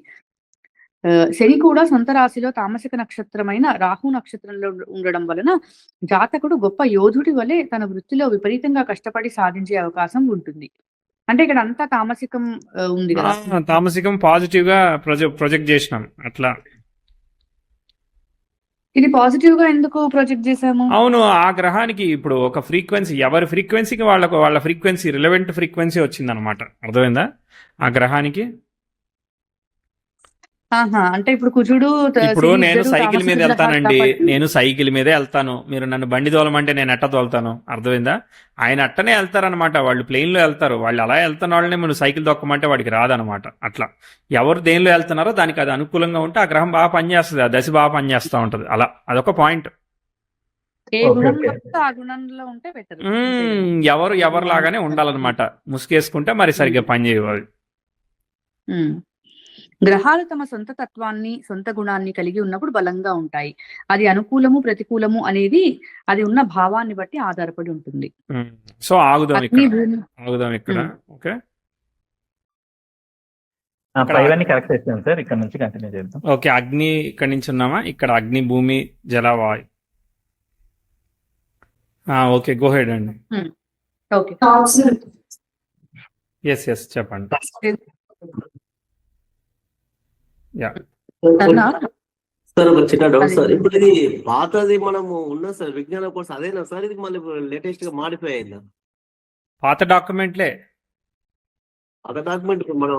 Speaker 2: శని కూడా సొంత రాశిలో తామసిక నక్షత్రమైన రాహు నక్షత్రంలో ఉండడం వలన జాతకుడు గొప్ప యోధుడి వలె తన వృత్తిలో విపరీతంగా కష్టపడి సాధించే అవకాశం ఉంటుంది. అంటే ఇక్కడ అంతా తామసికం ఉంది కదా.
Speaker 1: తామసికం పాజిటివ్ గా ప్రొజెక్ట్ చేసినాం అట్లా.
Speaker 2: ఇది పాజిటివ్ గా ఎందుకు ప్రొజెక్ట్ చేసాము?
Speaker 1: అవును, ఆ గ్రహానికి ఇప్పుడు ఒక ఫ్రీక్వెన్సీ, ఎవరి ఫ్రీక్వెన్సీకి వాళ్ళ ఫ్రీక్వెన్సీ రిలవెంట్ ఫ్రీక్వెన్సీ వచ్చిందనమాట. అర్థమైందా? ఆ గ్రహానికి
Speaker 2: అంటే ఇప్పుడు కుజుడు
Speaker 1: ఇప్పుడు నేను సైకిల్ మీద వెళ్తానండి, నేను సైకిల్ మీదే వెళ్తాను, మీరు నన్ను బండి తోలమంటే నేను ఎట్ట తోలుతాను? అర్థమైందా? ఆయన అట్టనే వెళ్తారనమాట. వాళ్ళు ప్లేన్ లో వెళ్తారు, వాళ్ళు అలా వెళ్తున్న వాళ్ళనే మనం సైకిల్ తొక్కమంటే వాడికి రాదనమాట. అట్లా ఎవరు దేనిలో వెళ్తున్నారో దానికి అది అనుకూలంగా ఉంటే ఆ గ్రహం బాగా పనిచేస్తుంది, ఆ దశ బాగా పనిచేస్తూ ఉంటది. అలా అదొక పాయింట్. ఎవరిలాగానే ఉండాలన్నమాట. ముసుగేసుకుంటే మరి సరిగ్గా పనిచేయవు అవి.
Speaker 2: గ్రహాలు తమ సొంత తత్వాన్ని, సొంత గుణాన్ని కలిగి ఉన్నప్పుడు బలంగా ఉంటాయి. అది అనుకూలము ప్రతికూలము అనేది అది ఉన్న భావాన్ని బట్టి ఆధారపడి ఉంటుంది.
Speaker 1: సో ఆగుదాం ఇక్కడ. ఓకే,
Speaker 4: కరెక్ట్ చేస్తాం సార్. ఇక్కడ నుంచి కంటిన్యూ చేద్దాం.
Speaker 1: ఓకే, అగ్ని ఇక్కడ నుంచి ఉన్నామా? ఇక్కడ అగ్ని, భూమి, జల, వాయు. ఓకే, గో హెడ్ అండి.
Speaker 2: ఓకే,
Speaker 1: ఎస్ చెప్పండి.
Speaker 6: సార్ ఒక చిన్న డౌట్ సార్. ఇప్పుడు ఇది పాతది మనము ఉన్న సార్ విజ్ఞాన కోర్స్ అదేనా సార్? ఇది మళ్ళీ లేటెస్ట్ గా మాడిఫై అయిందా?
Speaker 1: పాత డాక్యుమెంట్లే.
Speaker 6: పాత డాక్యుమెంట్ మనం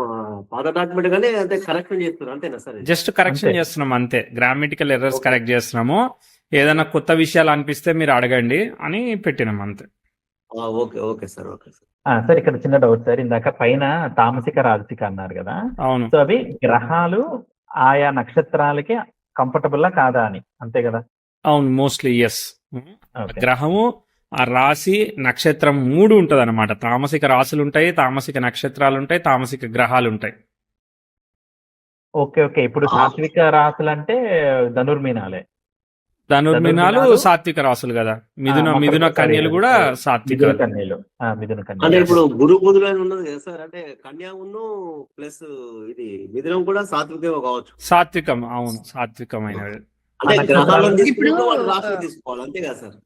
Speaker 6: పాత డాక్యుమెంట్ గానే అంటే కరెక్షన్ చేస్తున్నారు అంతేనా సార్?
Speaker 1: జస్ట్ కరెక్షన్ చేస్తున్నాం అంతే. గ్రామటికల్ ఎర్రర్స్ కరెక్ట్ చేస్తున్నాము. ఏదైనా కొత్త విషయాలు అనిపిస్తే మీరు అడగండి అని పెట్టినాం అంతే.
Speaker 6: Okay sir.
Speaker 4: సార్ ఇక్కడ చిన్న డౌట్ సార్. ఇందాక పైన తామసిక రాజసిక అన్నారు కదా.
Speaker 1: అవును.
Speaker 4: సో అవి గ్రహాలు ఆయా నక్షత్రాలకి కంఫర్టబుల్ కాదా అని, అంతే కదా?
Speaker 1: అవును, మోస్ట్లీ ఎస్. గ్రహము, ఆ రాశి, నక్షత్రం 3 ఉంటది అనమాట. తామసిక రాశులు ఉంటాయి, తామసిక నక్షత్రాలు ఉంటాయి, తామసిక గ్రహాలు ఉంటాయి.
Speaker 4: ఓకే. ఇప్పుడు సాత్విక రాశులు అంటే ధనుర్మీనాలే.
Speaker 1: ధనుర్మీనాలు సాత్విక రాశులు కదా. మిథున కన్యలు కూడా సాత్విక
Speaker 6: కన్యలు. అంటే ఇప్పుడు గురు బుధులు అని ఉన్నది కదా సార్. అంటే కన్యా ప్లస్ ఇది మిథునం కూడా సాత్వికం కావచ్చు.
Speaker 1: సాత్వికం, అవును, సాత్వికమైనది.
Speaker 6: అంటే గ్రహాలను తీసుకుంటూ వాళ్ళు రాశులు తీసుకోవాలి అంతే కదా సార్?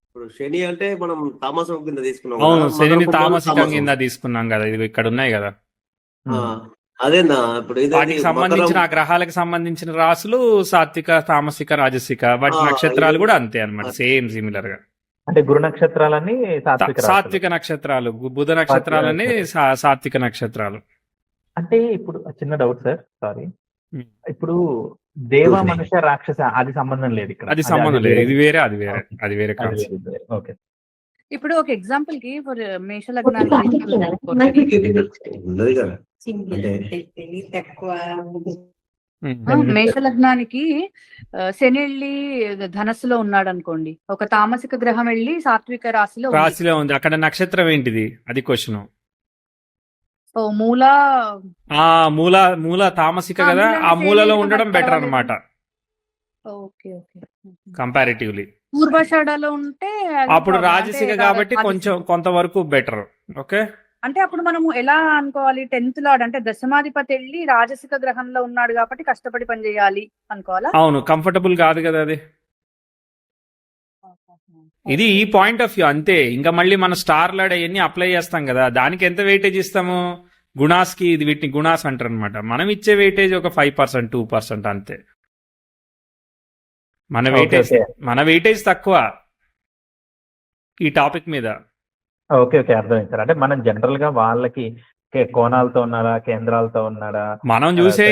Speaker 6: ఇప్పుడు శని అంటే మనం తామసం కింద తీసుకున్నాం.
Speaker 1: అవును, శనిని తామసికం కింద తీసుకున్నాం కదా. ఇది ఇక్కడ ఉన్నాయి కదా.
Speaker 6: అదేనా ఇప్పుడు
Speaker 1: వాటికి సంబంధించిన గ్రహాలకు సంబంధించిన రాశులు సాత్విక, తామసిక, రాజసిక. వాటి నక్షత్రాలు కూడా అంతే అన్నమాట, సేమ్ సిమిలర్ గా.
Speaker 4: అంటే గురు నక్షత్రాలన్నీ
Speaker 1: సాత్విక నక్షత్రాలు, బుధ నక్షత్రాలన్నీ సాత్విక నక్షత్రాలు.
Speaker 4: అంటే ఇప్పుడు చిన్న డౌట్ సార్, సారీ. ఇప్పుడు దేవ, మనుష్య, రాక్షస అది సంబంధం లేదు ఇక్కడ.
Speaker 1: అది సంబంధం లేదు, ఇది వేరే, అది వేరే.
Speaker 4: ఓకే.
Speaker 2: ఇప్పుడు ఒక ఎగ్జాంపుల్ కి ఫర్ మేష లగ్నానికి మేష లగ్నానికి శని వెళ్ళి ధనస్సులో ఉన్నాడు అనుకోండి. ఒక తామసిక గ్రహం వెళ్ళి సాత్విక రాశిలో
Speaker 1: ఉంది. అక్కడ నక్షత్రం ఏంటిది? అది క్వశ్చన్. మూల తామసిక కదా, ఆ మూలలో ఉండడం బెటర్ అన్నమాట కంపారిటివ్లీ.
Speaker 2: పూర్వాషాఢలో ఉంటే
Speaker 1: అప్పుడు రాజసిక కాబట్టి కొంతవరకు బెటర్. ఓకే,
Speaker 2: అంటే అప్పుడు మనము ఎలా అనుకోవాలి? 10th లార్డ్ అంటే దశమాధిపతి వెళ్ళి రాజసిక గ్రహంలో ఉన్నాడు కాబట్టి కష్టపడి పని చేయాలి అనుకోవాలా?
Speaker 1: అవును, కంఫర్టబుల్ కాదు కదా అది. ఇది ఈ పాయింట్ ఆఫ్ వ్యూ అంతే. ఇంకా మళ్ళీ మన స్టార్ లార్డ్ అవన్నీ అప్లై చేస్తాం కదా, దానికి ఎంత వెయిటేజ్ ఇస్తాము? గుణాస్కి, ఇది వీటిని గుణాస్ అంటారు అనమాట. మనం ఇచ్చే వెయిటేజ్ ఒక 5%, 2% అంతే. మన వెయిటేజ్ తక్కువ ఈ టాపిక్ మీద.
Speaker 4: ఓకే ఓకే అర్థమైంది సార్. అంటే మనం జనరల్ గా వాళ్ళకి కోణాలతో ఉన్నారా కేంద్రాలతో ఉన్నారా
Speaker 1: మనం చూసే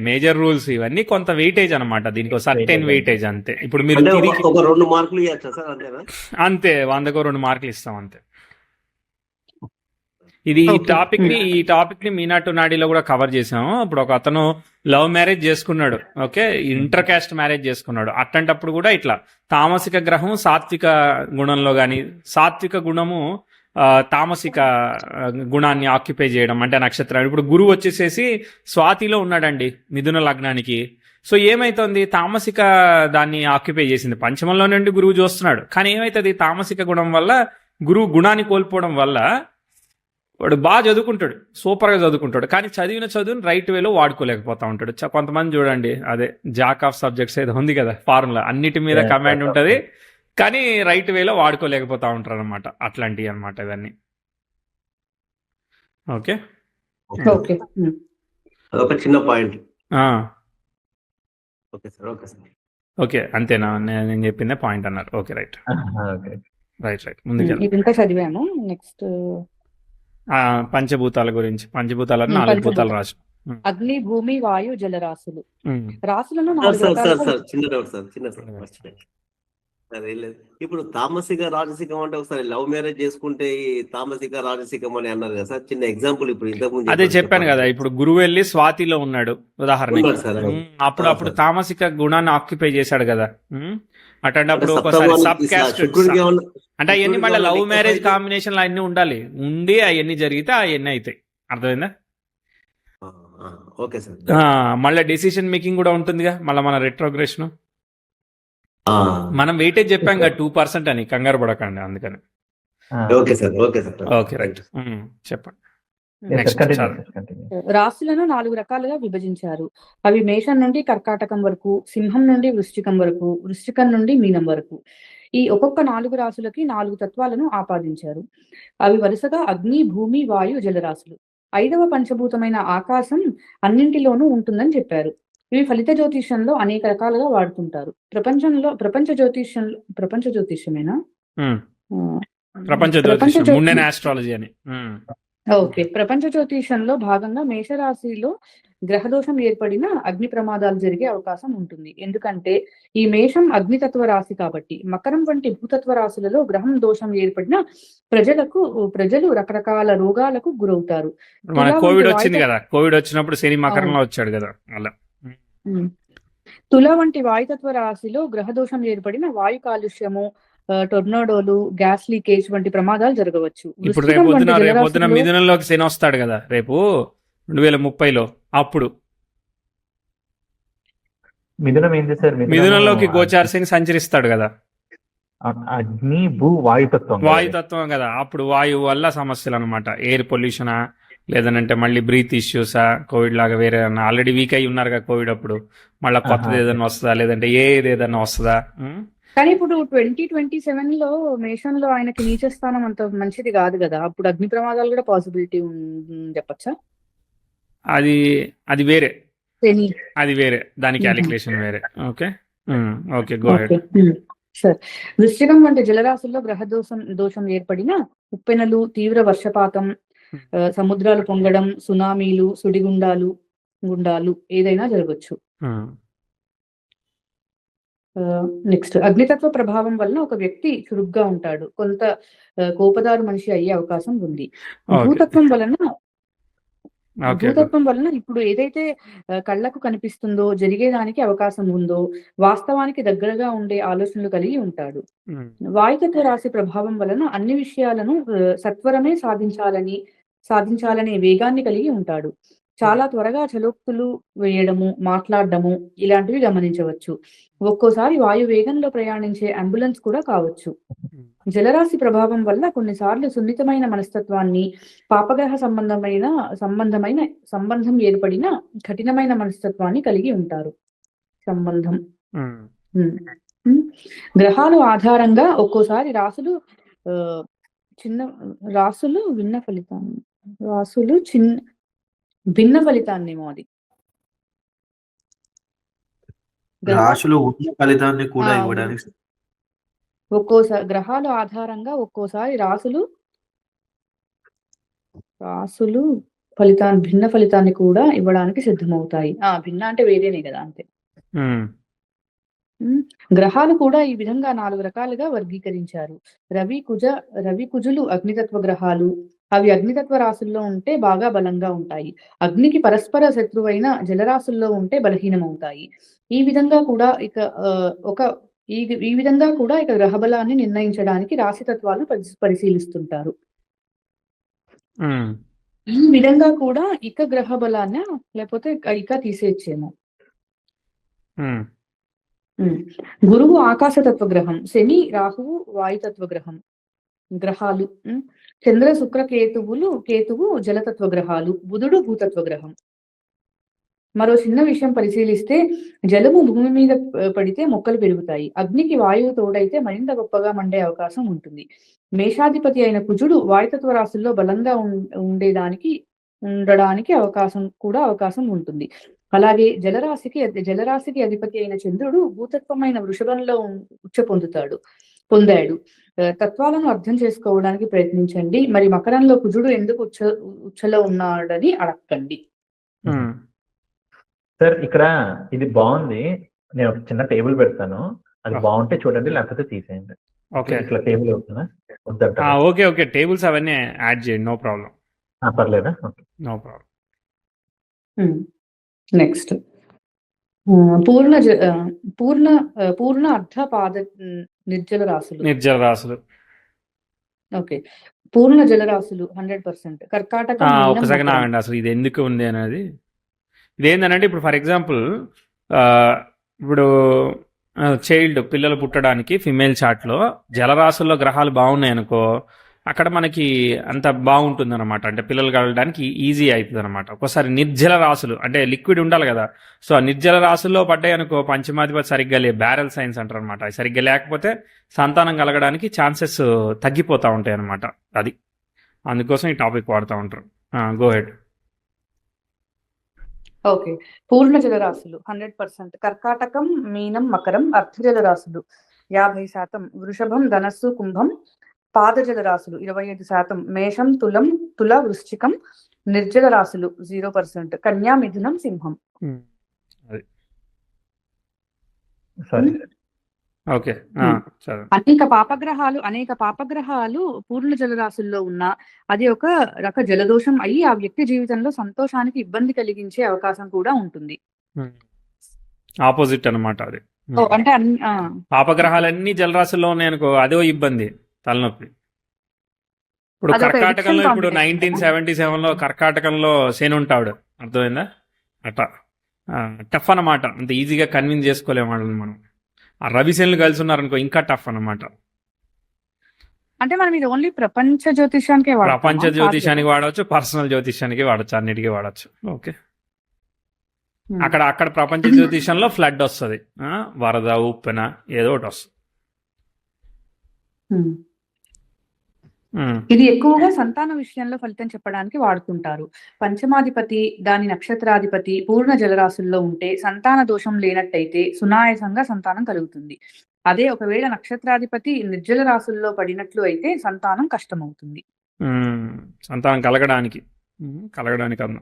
Speaker 1: మేజర్ రూల్స్ ఇవన్నీ కొంత వెయిటేజ్ అనమాట. దీనికి సర్టెన్ వెయిటేజ్ అంతే. ఇప్పుడు మీరు
Speaker 6: అంటే
Speaker 1: తిరిగి
Speaker 6: ఒక 2 మార్కులు ఇవ్వచ్చా సార్ అంతేనా?
Speaker 1: అంతే 100కో 2 మార్కులు ఇస్తాం అంతే. ఇది ఈ టాపిక్ ని మీనాటు నాడిలో కూడా కవర్ చేసాము. ఇప్పుడు ఒక అతను లవ్ మ్యారేజ్ చేసుకున్నాడు, ఓకే, ఇంటర్ కాస్ట్ మ్యారేజ్ చేసుకున్నాడు. అట్లాంటప్పుడు కూడా ఇట్లా తామసిక గ్రహం సాత్విక గుణంలో గాని, సాత్విక గుణము తామసిక గుణాన్ని ఆక్యుపై చేయడం అంటే నక్షత్రం. ఇప్పుడు గురువు వచ్చేసేసి స్వాతిలో ఉన్నాడండి మిథున లగ్నానికి. సో ఏమైతుంది, తామసిక దాన్ని ఆక్యుపై చేసింది. పంచమంలో నుండి గురువు చూస్తున్నాడు, కానీ ఏమైతుంది, తామసిక గుణం వల్ల గురువు గుణాన్ని కోల్పోవడం వల్ల వాడు బాగా చదువుకుంటాడు, సూపర్గా చదువుకుంటాడు, కానీ చదివిన చదువుని రైట్ వేలో వాడుకోలేకపోతా ఉంటాడు. కొంతమంది చూడండి, అదే జాక్ ఆఫ్ సబ్జెక్ట్స్ ఏదో ఉంది కదా ఫార్ములా, అన్నిటి మీద కమాండ్ ఉంటుంది, కానీ రైట్ వేలో వాడుకోలేకపోతా ఉంటారు అనమాట. అట్లాంటివి అనమాట ఇవన్నీ. Okay
Speaker 2: okay.
Speaker 6: ఒక చిన్న point. Okay sir, okay sir,
Speaker 1: okay అంతేనా, నేను చెప్పిందే పాయింట్ అన్నారు. ఓకే రైట్ రైట్ ముందుకు
Speaker 2: ఇది ఇంకా చదివాము. నెక్స్ట్
Speaker 1: పంచభూతాల గురించి. పంచభూతాలను 4 భూతాలు రాసి
Speaker 2: అగ్ని భూమి వాయు జలరాశులు. రాశులను
Speaker 6: సార్ చిన్న డౌట్ సార్, ఏం లేదు. ఇప్పుడు తామసిక రాజసికం అంటే ఒకసారి లవ్ మ్యారేజ్ చేసుకుంటే ఈ తామసిక రాజసికం అని అన్నారు కదా సార్, చిన్న ఎగ్జాంపుల్. ఇప్పుడు ఇంతకుముందు
Speaker 1: అదే చెప్పాను కదా, ఇప్పుడు గురువు వెళ్ళి స్వాతిలో ఉన్నాడు ఉదాహరణకి, అప్పుడు తామసిక గుణాన్ని ఆక్యుపై చేశాడు కదా. అట్లాంటప్పుడు ఒకసారి సబ్ క్యాస్ట్ అంటే అవన్నీ మళ్ళీ లవ్ మ్యారేజ్ కాంబినేషన్ అన్ని ఉండాలి, ఉండి అవన్నీ జరిగితే అవన్నీ అవుతాయి. అర్థమైందా?
Speaker 6: Okay sir.
Speaker 1: మళ్ళీ డెసిషన్ మేకింగ్ కూడా ఉంటుందిగా, మళ్ళీ మన రెట్రోగ్రెషన్. మనం వెయిటేజ్ చెప్పాం కదా 2% అని, కంగారు పడకండి అందుకని.
Speaker 6: Okay sir, okay sir,
Speaker 1: okay right చెప్పండి.
Speaker 2: రాశులను 4 రకాలుగా విభజించారు. అవి మేషం నుండి కర్కాటకం వరకు, సింహం నుండి వృశ్చికం వరకు, వృశ్చికం నుండి మీనం వరకు. ఈ ఒక్కొక్క 4 రాశులకి 4 తత్వాలను ఆపాదించారు. అవి వరుసగా అగ్ని భూమి వాయు జలరాశులు. 5వ పంచభూతమైన ఆకాశం అన్నింటిలోనూ ఉంటుందని చెప్పారు. ఇవి ఫలిత జ్యోతిష్యంలో అనేక రకాలుగా వాడుతుంటారు. ప్రపంచ జ్యోతిష్యమేనా?
Speaker 1: ఆస్ట్రాలజీ అని.
Speaker 2: ఓకే. ప్రపంచ జ్యోతిషంలో భాగంగా మేషరాశిలో గ్రహదోషం ఏర్పడిన అగ్ని ప్రమాదాలు జరిగే అవకాశం ఉంటుంది. ఎందుకంటే ఈ మేషం అగ్నితత్వ రాశి కాబట్టి. మకరం వంటి భూతత్వ రాశులలో గ్రహం దోషం ఏర్పడిన ప్రజలు రకరకాల రోగాలకు గురవుతారు.
Speaker 1: కోవిడ్ వచ్చింది కదా, కోవిడ్ వచ్చినప్పుడు శని మకరంలో వచ్చాడు కదా అలా.
Speaker 2: తుల వంటి వాయుతత్వ రాశిలో గ్రహదోషం ఏర్పడిన వాయు కాలుష్యము, టొర్నాడోలు, గ్యాస్ లీకేజ్ వంటి ప్రమాదాలు జరగవచ్చు.
Speaker 1: ఇప్పుడు రేపొద్దున మిథునంలోకి శని వస్తాడు కదా రేపు 2030లో. అప్పుడు
Speaker 4: మిథునం ఏంటి సార్?
Speaker 1: మిథునంలోకి గోచార శని సంచరిస్తాడు కదా,
Speaker 4: అగ్ని భూ వాయుతత్వం
Speaker 1: కదా. అప్పుడు వాయువు వల్ల సమస్యలు అనమాట. ఎయిర్ పొల్యూషనా, లేదనంటే మళ్ళీ బ్రీత్ ఇష్యూసా, కోవిడ్ లాగా వేరే ఆల్రెడీ వీక్ అయి ఉన్నారు కదా కోవిడ్ అప్పుడు, మళ్ళీ కొత్తది ఏదైనా వస్తుందా, లేదంటే ఏదైనా వస్తుందా?
Speaker 2: కానీ ఇప్పుడు 2027లో మేషంలో ఆయనకి నీచ స్థానం అంత మంచిది కాదు కదా, అప్పుడు అగ్ని ప్రమాదాలు కూడా పాసిబిలిటీ చెప్పచ్చా?
Speaker 1: అది వేరే, అది వేరే, దాని క్యాలిక్యులేషన్ వేరే. Okay okay go head.
Speaker 2: సరే. వృశ్చికం వంటి జలరాశుల్లో గ్రహ దోషం ఏర్పడిన ఉప్పెనలు, తీవ్ర వర్షపాతం, సముద్రాలు పొంగడం, సునామీలు, గుండాలు ఏదైనా జరగచ్చు. నెక్స్ట్ అగ్నితత్వ ప్రభావం వలన ఒక వ్యక్తి చురుగ్గా ఉంటాడు, కొంత కోపదారు మనిషి అయ్యే అవకాశం ఉంది. భూతత్వం వలన ఇప్పుడు ఏదైతే కళ్ళకు కనిపిస్తుందో, జరిగేదానికి అవకాశం ఉందో, వాస్తవానికి దగ్గరగా ఉండే ఆలోచనలు కలిగి ఉంటాడు. వాయుతత్వ రాశి ప్రభావం వలన అన్ని విషయాలను సత్వరమే సాధించాలనే వేగాన్ని కలిగి ఉంటాడు. చాలా త్వరగా చలోక్తులు వేయడము, మాట్లాడడము ఇలాంటివి గమనించవచ్చు. ఒక్కోసారి వాయు వేగంలో ప్రయాణించే అంబులెన్స్ కూడా కావచ్చు. జలరాశి ప్రభావం వల్ల కొన్నిసార్లు సున్నితమైన మనస్తత్వాన్ని, పాపగ్రహ సంబంధం ఏర్పడిన కఠినమైన మనస్తత్వాన్ని కలిగి ఉంటారు. గ్రహాలు ఆధారంగా ఒక్కోసారి రాసులు భిన్న ఫలితాన్నేమో అది.
Speaker 3: రాశులు ఉన్న ఫలితాన్ని కూడా
Speaker 2: ఆ,
Speaker 3: ఇవ్వడానికి
Speaker 2: ఒక్కోసారి గ్రహాల ఆధారంగా ఒక్కోసారి రాసులు భిన్న ఫలితాన్ని కూడా ఇవ్వడానికి సిద్ధమవుతాయి. భిన్న అంటే వేరేనే కదా, అంతే.
Speaker 1: ఉమ్,
Speaker 2: గ్రహాలు కూడా ఈ విధంగా 4 రకాలుగా వర్గీకరించారు. రవి కుజులు అగ్నితత్వ గ్రహాలు. అవి అగ్నితత్వ రాశుల్లో ఉంటే బాగా బలంగా ఉంటాయి. అగ్నికి పరస్పర శత్రువైన జలరాశుల్లో ఉంటే బలహీనమవుతాయి. ఈ విధంగా కూడా ఇక ఈ విధంగా కూడా ఇక గ్రహబలాన్ని నిర్ణయించడానికి రాశితత్వాలను పరిశీలిస్తుంటారు.
Speaker 1: ఉమ్,
Speaker 2: ఈ విధంగా కూడా ఇక గ్రహ బలాన్ని లేకపోతే ఇక తీసేయచ్చేమో.
Speaker 1: ఉమ్,
Speaker 2: గురువు ఆకాశతత్వ గ్రహం, శని రాహువు వాయుతత్వ గ్రహాలు. చంద్ర శుక్ర కేతువు జలతత్వ గ్రహాలు, బుధుడు భూతత్వ గ్రహం. మరో చిన్న విషయం పరిశీలిస్తే జలము భూమి మీద పడితే మొక్కలు పెరుగుతాయి. అగ్నికి వాయువు తోడైతే మరింత గొప్పగా మండే అవకాశం ఉంటుంది. మేషాధిపతి అయిన కుజుడు వాయుతత్వ రాశుల్లో బలంగా ఉండడానికి అవకాశం ఉంటుంది. అలాగే జలరాశికి అధిపతి అయిన చంద్రుడు భూతత్వమైన వృషభంలో పొందాడు. తత్వాలను అర్థం చేసుకోవడానికి ప్రయత్నించండి. మరి మకరంలో కుజుడు ఎందుకు ఉచ్చలో ఉన్నాడని అడగండి.
Speaker 1: ఉమ్.
Speaker 4: సార్ ఇక్కడ ఇది బాగుంది, నేను ఒక చిన్న టేబుల్ పెడతాను, అది
Speaker 1: Ah.
Speaker 4: బాగుంటే చూడండి, లేకపోతే తీసేయండి.
Speaker 1: ఓకే
Speaker 4: ఇట్లా టేబుల్ అవుతుందా? వద్దంటారా?
Speaker 1: ఓకే ఓకే టేబుల్స్ అవన్నీ యాడ్ చేయండి, నో ప్రాబ్లం.
Speaker 4: పర్లేదా? ఓకే.
Speaker 1: No problem.
Speaker 2: నెక్స్ట్ పూర్ణ అర్ధ పాద నిర్జల రాశులు.
Speaker 1: నిర్జల రాశులు.
Speaker 2: ఓకే, పూర్ణ జలరాశులు 100%. కర్కాటకం, మీనం,
Speaker 1: ఒకసారి
Speaker 2: మకరం.
Speaker 1: నాగండి, అసలు ఇది ఎందుకు ఉంది అనేది. ఇదేంటంటే ఇప్పుడు ఫర్ ఎగ్జాంపుల్ ఇప్పుడు పిల్లలు పుట్టడానికి ఫిమేల్ చార్ట్లో జలరాశుల్లో గ్రహాలు బాగున్నాయి అనుకో, అక్కడ మనకి అంత బాగుంటుంది అనమాట. అంటే పిల్లలు కలగడానికి ఈజీ అవుతుంది అనమాట. ఒక్కోసారి నిర్జల రాశులు అంటే లిక్విడ్ ఉండాలి కదా, సో ఆ నిర్జల రాశుల్లో పడ్డాయి అనుకో, పంచమాధిపతి సరిగ్గా బ్యారెల్ సైన్స్ అంటారు అనమాట. అది సరిగ్గా లేకపోతే సంతానం కలగడానికి ఛాన్సెస్ తగ్గిపోతూ ఉంటాయి అనమాట. అది అందుకోసం ఈ టాపిక్ వాడుతూ ఉంటారు. Go head.
Speaker 2: ఓకే, పూర్ణ జలరాశులు 100%. కర్కాటకం, మీనం, మకరం అర్ధజల రాశులు 50%. వృషభం, ధనస్సు, కుంభం పాద జలరాశులు 25%. మేషం, తుల, వృశ్చికం నిర్జల రాశులు 0%. కన్యా, మిథునం, సింహం.
Speaker 1: అది
Speaker 4: సారీ.
Speaker 1: ఓకే సరే.
Speaker 2: అనేక పాపగ్రహాలు పూర్ణ జలరాశుల్లో ఉన్నా అది ఒక రక జలదోషం అయ్యి ఆ వ్యక్తి జీవితంలో సంతోషానికి ఇబ్బంది కలిగించే అవకాశం కూడా ఉంటుంది.
Speaker 1: ఆపోజిట్ అనమాట అది.
Speaker 2: అంటే
Speaker 1: పాపగ్రహాలన్నీ జలరాశుల్లో ఉన్నాయి అనుకో, అదో ఇబ్బంది, తలనొప్పి. ఇప్పుడు
Speaker 2: అదొక
Speaker 1: కర్కాటకంలో
Speaker 2: addiction
Speaker 1: ఇప్పుడు
Speaker 2: combination.
Speaker 1: 1977లో కర్కాటకంలో శని ఉంటాడు, అర్థమైందా? అట్లా టఫ్ అన్నమాట. అంత ఈజీగా కన్విన్స్ చేసుకోలేము వాళ్ళని మనం. ఆ రవిశనులు కలిసి ఉన్నారనుకో ఇంకా టఫ్ అన్నమాట.
Speaker 2: అంటే మనం ఇది ఓన్లీ ప్రపంచ జ్యోతిషానికే వాడతామా?
Speaker 1: ప్రపంచ జ్యోతిషానికి వాడవచ్చు, పర్సనల్ జ్యోతిషానికి వాడచ్చు, అన్నిటికీ వాడచ్చు. ఓకే, అక్కడ ప్రపంచ జ్యోతిషంలో ఫ్లడ్ వస్తుంది, వరద, ఉప్పెన ఏదో ఒకటి వస్తుంది.
Speaker 2: ఇది ఎక్కువగా సంతాన విషయంలో ఫలితం చెప్పడానికి వాడుతుంటారు. పంచమాధిపతి, దాని నక్షత్రాధిపతి పూర్ణ జలరాశుల్లో ఉంటే సంతాన దోషం లేనట్టయితే సునాయాసంగా సంతానం కలుగుతుంది. అదే ఒకవేళ నక్షత్రాధిపతి నిర్జల రాశుల్లో పడినట్లు అయితే సంతానం కష్టమవుతుంది.
Speaker 1: సంతానం కలగడానికి అన్న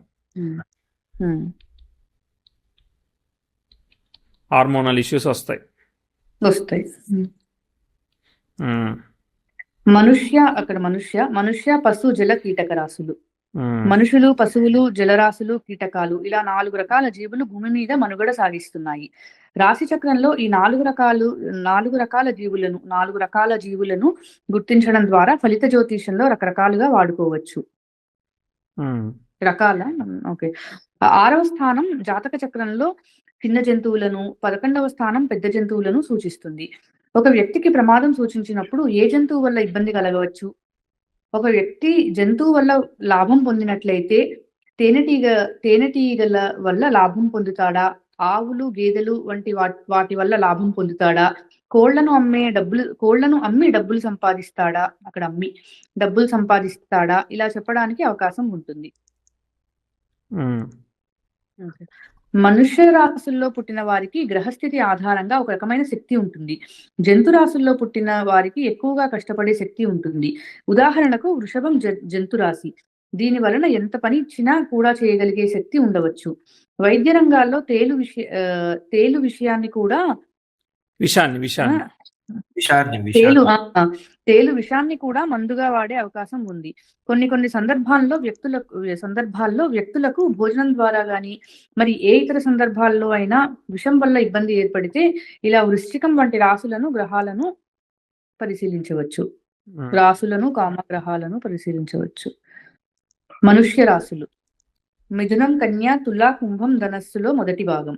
Speaker 1: హార్మోనల్ ఇష్యూస్ వస్తాయి.
Speaker 2: మనుష్య, పశు, జల, కీటక రాశులు. మనుషులు, పశువులు, జలరాశులు, కీటకాలు ఇలా 4 రకాల జీవులు భూమి మీద మనుగడ సాగిస్తున్నాయి. రాశి చక్రంలో ఈ 4 రకాల జీవులను గుర్తించడం ద్వారా ఫలిత జ్యోతిషంలో రకరకాలుగా వాడుకోవచ్చు. ఓకే, 6వ స్థానం జాతక చక్రంలో చిన్న జంతువులను, 11వ స్థానం పెద్ద జంతువులను సూచిస్తుంది. ఒక వ్యక్తికి ప్రమాదం సూచించినప్పుడు ఏ జంతువు వల్ల ఇబ్బంది కలగవచ్చు? ఒక వ్యక్తి జంతువు వల్ల లాభం పొందినట్లయితే తేనెటీగల వల్ల లాభం పొందుతాడా? ఆవులు, గేదెలు వంటి వాటి వల్ల లాభం పొందుతాడా? కోళ్లను అమ్మి డబ్బులు సంపాదిస్తాడా? ఇలా చెప్పడానికి అవకాశం ఉంటుంది. మనుష్య రాశుల్లో పుట్టిన వారికి గ్రహస్థితి ఆధారంగా ఒక రకమైన శక్తి ఉంటుంది. జంతు రాశుల్లో పుట్టిన వారికి ఎక్కువగా కష్టపడే శక్తి ఉంటుంది. ఉదాహరణకు వృషభం జంతు రాశి. దీని వలన ఎంత పని ఇచ్చినా కూడా చేయగలిగే శక్తి ఉండవచ్చు. వైద్య రంగాల్లో తేలు విషయాన్ని కూడా
Speaker 1: విషాన్ని
Speaker 2: తేలు విషాన్ని కూడా మందుగా వాడే అవకాశం ఉంది. కొన్ని సందర్భాల్లో వ్యక్తులకు భోజనం ద్వారా గాని మరి ఏ ఇతర సందర్భాల్లో అయినా విషం వల్ల ఇబ్బంది ఏర్పడితే ఇలా వృశ్చికం వంటి గ్రహాలను పరిశీలించవచ్చు. కామగ్రహాలను పరిశీలించవచ్చు. మనుష్య రాశులు మిథునం, కన్య, తుల, కుంభం ధనస్సులో మొదటి భాగం.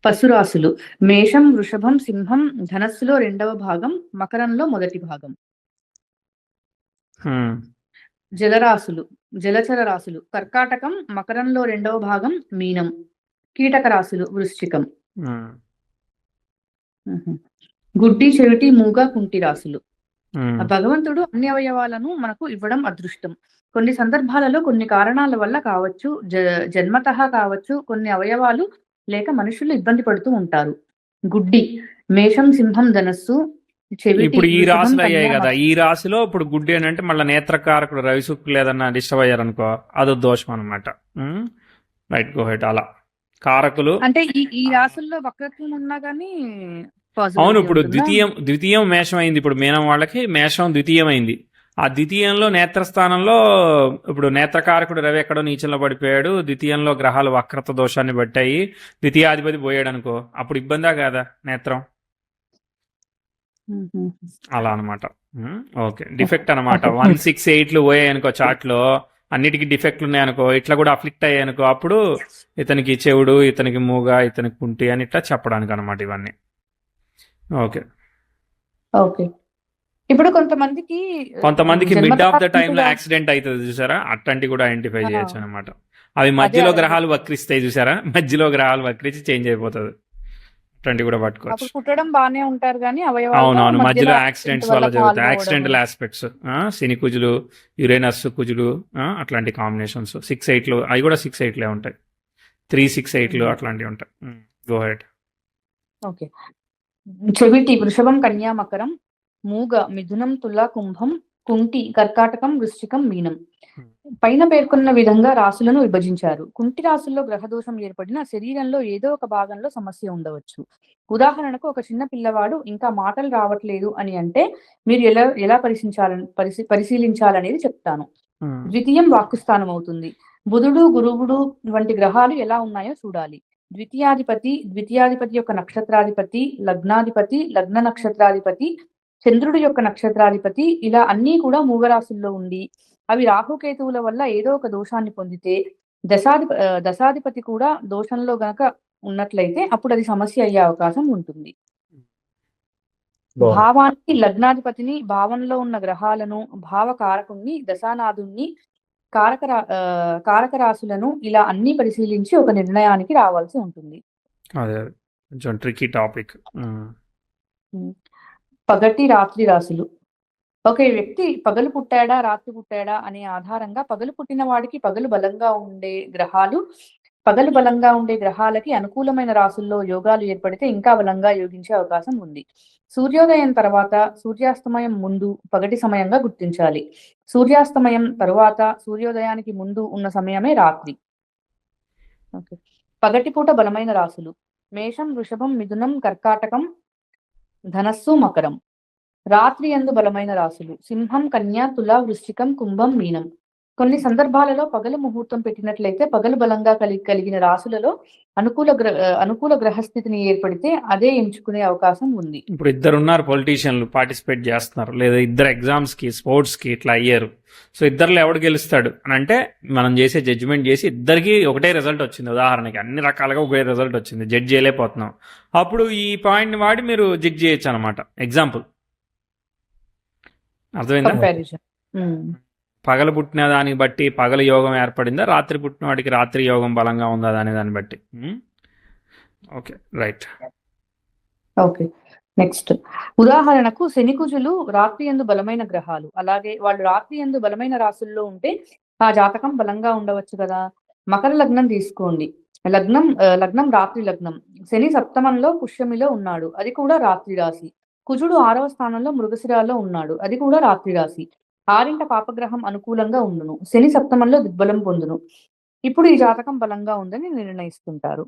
Speaker 2: పశురాశులు మేషం, వృషభం, సింహం ధనస్సులో రెండవ భాగం, మకరంలో మొదటి భాగం. జలచర రాశులు కర్కాటకం, మకరంలో రెండవ భాగం, మీనం. కీటక రాశులు వృశ్చికం. గుడ్డి, చెవిటి, మూగ, కుంటి రాశులు. భగవంతుడు అన్ని అవయవాలను మనకు ఇవ్వడం అదృష్టం. కొన్ని సందర్భాలలో కొన్ని కారణాల వల్ల కావచ్చు, జన్మతః కావచ్చు, కొన్ని అవయవాలు లేక మనుషులు ఇబ్బంది పడుతూ ఉంటారు. గుడ్డి మేషం, సింహం ధనస్సు, చెవిటి.
Speaker 1: ఇప్పుడు ఈ రాశులు అయ్యాయి కదా, ఈ రాశిలో ఇప్పుడు గుడ్డి అని అంటే మళ్ళీ నేత్రకారకుడు రవి శుక్రులు ఏదన్నా డిస్టర్బ్ అయ్యారనుకో అదో దోషం అనమాట. Right, go head. అలా కారకులు
Speaker 2: అంటే ఈ రాశుల్లో వక్రత్వం ఉన్నా గానీ
Speaker 1: అవును. ఇప్పుడు ద్వితీయం మేషం అయింది. ఇప్పుడు మీనం వాళ్ళకి మేషం ద్వితీయమైంది. ఆ ద్వితీయంలో నేత్రస్థానంలో ఇప్పుడు నేత్రకారకుడు రవి ఎక్కడో నీచంలో పడిపోయాడు. ద్వితీయంలో గ్రహాలు వక్రత దోషాన్ని బట్టాయి. ద్వితీయాధిపతి పోయాడు అనుకో, అప్పుడు ఇబ్బందా కాదా నేత్రం? అలా అనమాట. ఓకే, డిఫెక్ట్ అనమాట. 168 పోయాయి అనుకో చార్ట్ లో, అన్నిటికీ డిఫెక్ట్లు ఉన్నాయనుకో, ఇట్లా కూడా అఫ్లిక్ట్ అయ్యాయి అనుకో, అప్పుడు ఇతనికి చెవుడు, ఇతనికి మూగ, ఇతనికి కుంటి అని ఇట్లా చెప్పడానికి అనమాట ఇవన్నీ. ఓకే
Speaker 2: ఇప్పుడు కొంతమందికి
Speaker 1: మిడ్ ఆఫ్ ద టైమ్ లో యాక్సిడెంట్ అవుతుంది చూసారా, అట్లాంటి కూడా ఐడెంటిఫై చేయొచ్చు అనమాట. అవి మధ్యలో గ్రహాలు వక్రిస్తాయి చూసారా, మధ్యలో గ్రహాలు వక్రించి చేంజ్ అయిపోతుంది. అట్లాంటి కూడా పట్టుకోవచ్చు.
Speaker 2: పుట్టడం బానే ఉంటారు కానీ
Speaker 1: అవునవును, మధ్యలో యాక్సిడెంట్స్ వల్ల జరుగుతాయి. యాక్సిడెంటల్ ఆస్పెక్ట్స్, శని కుజులు, యురేనస్ కుజులు, అట్లాంటి కాంబినేషన్స్. 6-8 అవి కూడా 6-8 ఉంటాయి. 3-6-8 అట్లాంటివి ఉంటాయి. Go head.
Speaker 2: ఓకే. చెవిటి వృషభం, కన్యా, మకరం. మూగ మిథునం, తుల, కుంభం. కుంటి కర్కాటకం, వృశ్చికం, మీనం. పైన పేర్కొన్న విధంగా రాశులను విభజించారు. కుంటి రాశుల్లో గ్రహదోషం ఏర్పడిన శరీరంలో ఏదో ఒక భాగంలో సమస్య ఉండవచ్చు. ఉదాహరణకు ఒక చిన్న పిల్లవాడు ఇంకా మాటలు రావట్లేదు అని అంటే మీరు ఎలా పరిశీలించాలనేది చెప్తాను. ద్వితీయం వాక్కుస్థానం అవుతుంది. బుధుడు, గురువుడు వంటి గ్రహాలు ఎలా ఉన్నాయో చూడాలి. ద్వితీయాధిపతి యొక్క నక్షత్రాధిపతి, లగ్నాధిపతి, లగ్న నక్షత్రాధిపతి, చంద్రుడి యొక్క నక్షత్రాధిపతి, ఇలా అన్నీ కూడా మూగరాశుల్లో ఉండి అవి రాహుకేతువుల వల్ల ఏదో ఒక దోషాన్ని పొందితే, దశాధిపతి కూడా దోషంలో గనక ఉన్నట్లయితే అప్పుడు అది సమస్య అయ్యే అవకాశం ఉంటుంది. భావానికి లగ్నాధిపతిని, భావంలో ఉన్న గ్రహాలను, భావకారకుణ్ణి, దశానాథుణ్ణి, కారక రాశులను ఇలా అన్ని పరిశీలించి ఒక నిర్ణయానికి రావాల్సి ఉంటుంది.
Speaker 1: కొంచెం ట్రికీ టాపిక్.
Speaker 2: పగటి, రాత్రి రాశులు. ఒక వ్యక్తి పగలు పుట్టాడా రాత్రి పుట్టాడా అనే ఆధారంగా పగలు పుట్టిన వాడికి పగలు బలంగా ఉండే గ్రహాలకి అనుకూలమైన రాశుల్లో యోగాలు ఏర్పడితే ఇంకా బలంగా యోగించే అవకాశం ఉంది. సూర్యోదయం తర్వాత, సూర్యాస్తమయం ముందు పగటి సమయంగా గుర్తించాలి. సూర్యాస్తమయం తరువాత, సూర్యోదయానికి ముందు ఉన్న సమయమే రాత్రి. పగటిపూట బలమైన రాశులు మేషం, వృషభం, మిథునం, కర్కాటకం, ధనస్సు, మకరం. రాత్రి యందు బలమైన రాశులు సింహం, కన్య, తుల, వృశ్చికం, కుంభం, మీనం. కొన్ని సందర్భాలలో పగలు ముహూర్తం పెట్టినట్లయితే పగలు బలంగా కలిగిన రాశులలో అనుకూల గ్రహస్థితిని ఏర్పడితే అదే ఎంచుకునే అవకాశం ఉంది.
Speaker 1: ఇప్పుడు ఇద్దరున్నారు పొలిటీషియన్లు పార్టిసిపేట్ చేస్తున్నారు, లేదా ఇద్దరు ఎగ్జామ్స్ కి స్పోర్ట్స్ కి ఇట్లా అయ్యారు. సో ఇద్దరులో ఎవడు గెలుస్తాడు అని అంటే మనం చేసే జడ్జిమెంట్ చేసి ఇద్దరికి ఒకటే రిజల్ట్ వచ్చింది. ఉదాహరణకి అన్ని రకాలుగా ఒకే రిజల్ట్ వచ్చింది, జడ్జ్ చేయలేకపోతున్నాం. అప్పుడు ఈ పాయింట్ ని వాడి మీరు జడ్జ్ చేయొచ్చు అనమాట. ఎగ్జాంపుల్ అర్థమైందా? పగలు పుట్టిన దాన్ని బట్టి పగలు యోగం ఏర్పడిందా, రాత్రి పుట్టిన వాడికి రాత్రి యోగం బలంగా ఉందా అనే దాన్ని బట్టి. Okay, right.
Speaker 2: Okay, next. ఉదాహరణకు శని, కుజులు రాత్రి యందు బలమైన గ్రహాలు. అలాగే వాళ్ళు రాత్రి యందు బలమైన రాశుల్లో ఉంటే ఆ జాతకం బలంగా ఉండవచ్చు కదా. మకర లగ్నం తీసుకోండి. లగ్నం రాత్రి లగ్నం. శని సప్తమంలో పుష్యమిలో ఉన్నాడు, అది కూడా రాత్రి రాశి. కుజుడు 6వ స్థానంలో మృగశిరాలో ఉన్నాడు, అది కూడా రాత్రి రాశి. 6వ పాపగ్రహం అనుకూలంగా ఉండును, శని సప్తమంలో దిగ్బలం పొందును. ఇప్పుడు ఈ జాతకం బలంగా ఉందని నిర్ణయిస్తుంటారు.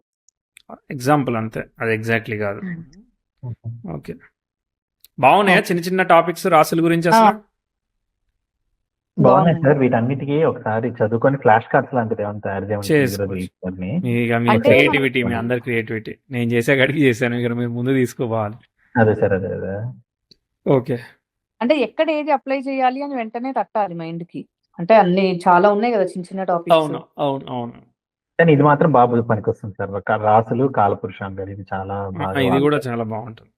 Speaker 1: ఎగ్జాంపుల్ అంతే, అది ఎగ్జాక్ట్లీ కాదు. ఓకే, బాగున్నాయా చిన్న చిన్న టాపిక్స్ రాసుల గురించి అసలు?
Speaker 4: బాగున్నాయి సార్. వీటన్నిటికీ ఒకసారి చదువుకొని ఫ్లాష్ కార్డ్స్ లాంటిది ఏమైనా తయారు
Speaker 1: చేసుకోవచ్చు.
Speaker 4: చేయమని.
Speaker 1: ఇక మీ
Speaker 2: అంటే
Speaker 1: క్రియేటివిటీ, మీ అందరి క్రియేటివిటీ, నేను చేసే గడికి చేశాను, ఇక మీరు ముందు తీసుకోవాలి.
Speaker 4: అదే సార్, అదే అదే.
Speaker 1: ఓకే,
Speaker 2: అంటే ఎక్కడ ఏది అప్లై చేయాలి అని వెంటనే తట్టాలి మైండ్ కి. అంటే అన్ని చాలా ఉన్నాయి కదా చిన్న చిన్న టాపిక్స్.
Speaker 1: అవును అవును అవును.
Speaker 4: కానీ ఇది మాత్రం బాబు పనికి వస్తుంది సార్. రాసులు కాలపురుషాంగాలు ఇది చాలా బాగా
Speaker 1: ఇది కూడా చాలా బాగుంటుంది.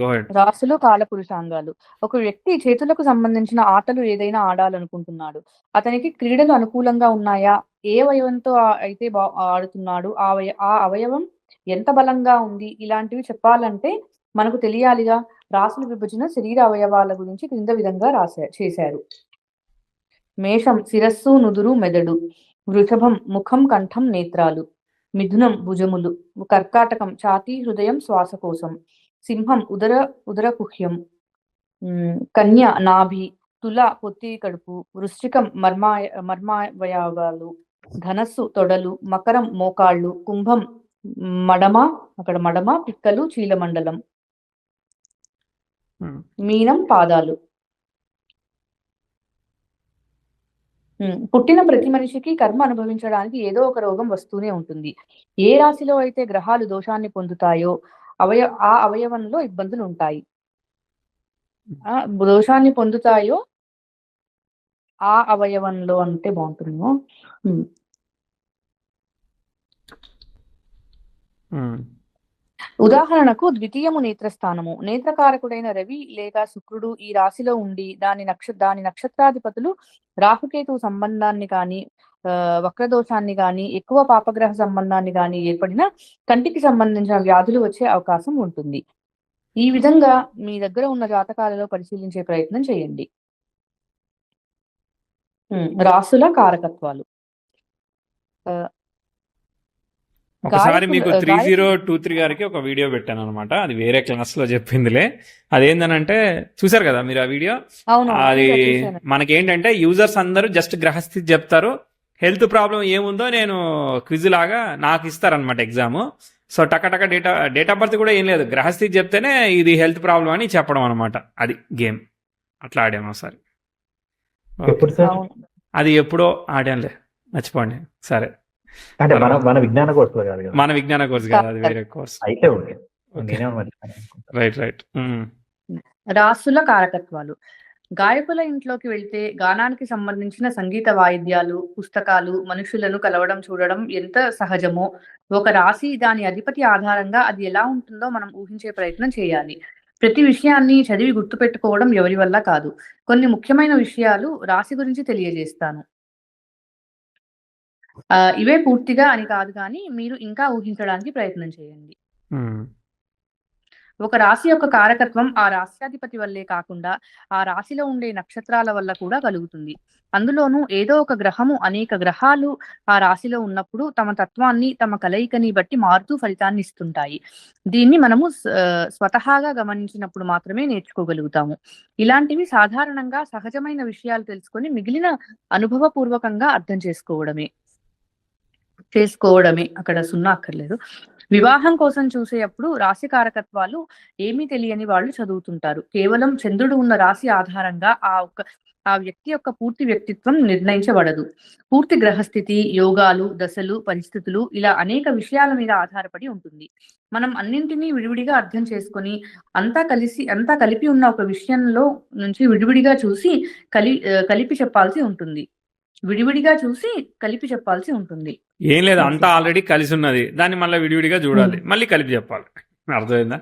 Speaker 1: Go head.
Speaker 2: రాసులు కాలపురుషాంగాలు. ఒక వ్యక్తి చేతులకు సంబంధించిన ఆటలు ఏదైనా ఆడాలనుకుంటున్నాడు. అతనికి క్రీడలు అనుకూలంగా ఉన్నాయా, ఏ అవయవంతో అయితే ఆడుతున్నాడు, ఆ అవయవం ఎంత బలంగా ఉంది, ఇలాంటివి చెప్పాలంటే మనకు తెలియాలిగా. రాసుల విభజన శరీర అవయవాల గురించి క్రింద విధంగా చేశారు. మేషం శిరస్సు, నుదురు, మెదడు. వృషభం ముఖం, కంఠం, నేత్రాలు. మిథునం భుజములు. కర్కాటకం ఛాతీ, హృదయం, శ్వాసకోశం. సింహం ఉదర కుహ్యం. కన్య నాభి. తుల పొత్తి కడుపు. వృశ్చికం మర్మావయవాలు. ధనస్సు తొడలు. మకరం మోకాళ్ళు. కుంభం మడమ, పిక్కలు, చీలమండలం. మీనం పాదాలు. పుట్టిన ప్రతి మనిషికి కర్మ అనుభవించడానికి ఏదో ఒక రోగం వస్తూనే ఉంటుంది. ఏ రాశిలో అయితే గ్రహాలు దోషాన్ని పొందుతాయో ఆ అవయవంలో ఇబ్బందులు ఉంటాయి. దోషాన్ని పొందుతాయో ఆ అవయవంలో అంటే బాగుంటుందో. ఉదాహరణకు ద్వితీయము నేత్రస్థానము. నేత్రకారకుడైన రవి లేక శుక్రుడు ఈ రాశిలో ఉండి దాని నక్షత్రాధిపతులు రాహుకేతు సంబంధాన్ని కానీ, వక్రదోషాన్ని కానీ, ఎక్కువ పాపగ్రహ సంబంధాన్ని కానీ ఏర్పడిన కంటికి సంబంధించిన వ్యాధులు వచ్చే అవకాశం ఉంటుంది. ఈ విధంగా మీ దగ్గర ఉన్న జాతకాలలో పరిశీలించే ప్రయత్నం చేయండి. రాసుల కారకత్వాలు.
Speaker 1: ఒకసారి మీకు 3023 గారికి ఒక వీడియో పెట్టాను అనమాట, అది వేరే క్లాస్ లో చెప్పిందిలే. అదేందనంటే చూసారు కదా మీరు ఆ వీడియో. అది మనకేంటంటే యూజర్స్ అందరూ జస్ట్ గ్రహస్థితి చెప్తారు, హెల్త్ ప్రాబ్లం ఏముందో నేను క్విజ్ లాగా నాకు ఇస్తారనమాట ఎగ్జామ్. సో టక డేట్ ఆఫ్ బర్త్ కూడా ఏం లేదు, గ్రహస్థితి చెప్తేనే ఇది హెల్త్ ప్రాబ్లం అని చెప్పడం అనమాట. అది గేమ్ అట్లా ఆడాము ఒకసారి. అది ఎప్పుడో ఆడానులే, మర్చిపోండి. సరే,
Speaker 4: అంటే మన విజ్ఞాన కోర్సు కాదు కదా,
Speaker 1: మన విజ్ఞాన కోర్సు కాదు, అది వేరే కోర్స్.
Speaker 4: అయితే ఓకే.
Speaker 1: రైట్.
Speaker 2: రాసుల కారకత్వాలు. గాయకుల ఇంట్లోకి వెళ్తే గానానికి సంబంధించిన సంగీత వాయిద్యాలు, పుస్తకాలు, మనుషులను కలవడం చూడడం ఎంత సహజమో, ఒక రాశి దాని అధిపతి ఆధారంగా అది ఎలా ఉంటుందో మనం ఊహించే ప్రయత్నం చేయాలి. ప్రతి విషయాన్ని చదివి గుర్తుపెట్టుకోవడం ఎవరి వల్ల కాదు. కొన్ని ముఖ్యమైన విషయాలు రాశి గురించి తెలియజేస్తాను. ఇవే పూర్తిగా అని కాదు, కానీ మీరు ఇంకా ఊహించడానికి ప్రయత్నం చేయండి. ఒక రాశి యొక్క కారకత్వం ఆ రాశ్యాధిపతి వల్లే కాకుండా ఆ రాశిలో ఉండే నక్షత్రాల వల్ల కూడా కలుగుతుంది. అందులోనూ ఏదో ఒక గ్రహము, అనేక గ్రహాలు ఆ రాశిలో ఉన్నప్పుడు తమ తత్వాన్ని, తమ కలయికని బట్టి మారుతూ ఫలితాన్ని ఇస్తుంటాయి. దీన్ని మనము స్వతహాగా గమనించినప్పుడు మాత్రమే నేర్చుకోగలుగుతాము. ఇలాంటివి సాధారణంగా సహజమైన విషయాలు తెలుసుకొని మిగిలిన అనుభవపూర్వకంగా అర్థం చేసుకోవడమే. అక్కడ సున్నా అక్కర్లేదు. వివాహం కోసం చూసేటప్పుడు రాశి కారకత్వాలు ఏమీ తెలియని వాళ్ళు చదువుతుంటారు. కేవలం చంద్రుడు ఉన్న రాశి ఆధారంగా ఆ వ్యక్తి యొక్క పూర్తి వ్యక్తిత్వం నిర్ణయించబడదు. పూర్తి గ్రహస్థితి, యోగాలు, దశలు, పరిస్థితులు ఇలా అనేక విషయాల మీద ఆధారపడి ఉంటుంది. మనం అన్నింటినీ విడివిడిగా అర్థం చేసుకొని అంతా కలిపి ఉన్న ఒక విషయంలో నుంచి విడివిడిగా చూసి కలిపి చెప్పాల్సి ఉంటుంది.
Speaker 1: ఏం లేదు, అంతా ఆల్రెడీ కలిసి ఉన్నది, దాన్ని మళ్ళీ విడివిడిగా చూడాలి, మళ్ళీ కలిపి చెప్పాలి. అర్థమైందా?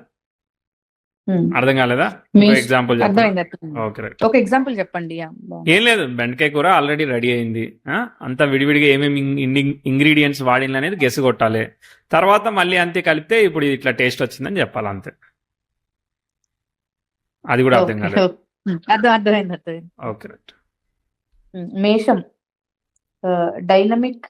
Speaker 1: అర్థం కాలేదా? ఎగ్జాంపుల్
Speaker 2: ఒక ఎగ్జాంపుల్ చెప్పండి.
Speaker 1: ఏం లేదు, బెండకాయ కూర ఆల్రెడీ రెడీ అయింది, అంతా విడివిడిగా ఏమేమి ఇంగ్రీడియంట్స్ వాడిన అనేది గెస్ కొట్టాలి. తర్వాత మళ్ళీ అంతే కలిపితే ఇప్పుడు ఇట్లా టేస్ట్ వచ్చిందని చెప్పాలి, అంతే. అది కూడా అర్థం కాలేదు.
Speaker 2: అర్థమైంది.
Speaker 1: Okay, right.
Speaker 2: మేషం డైనమిక్,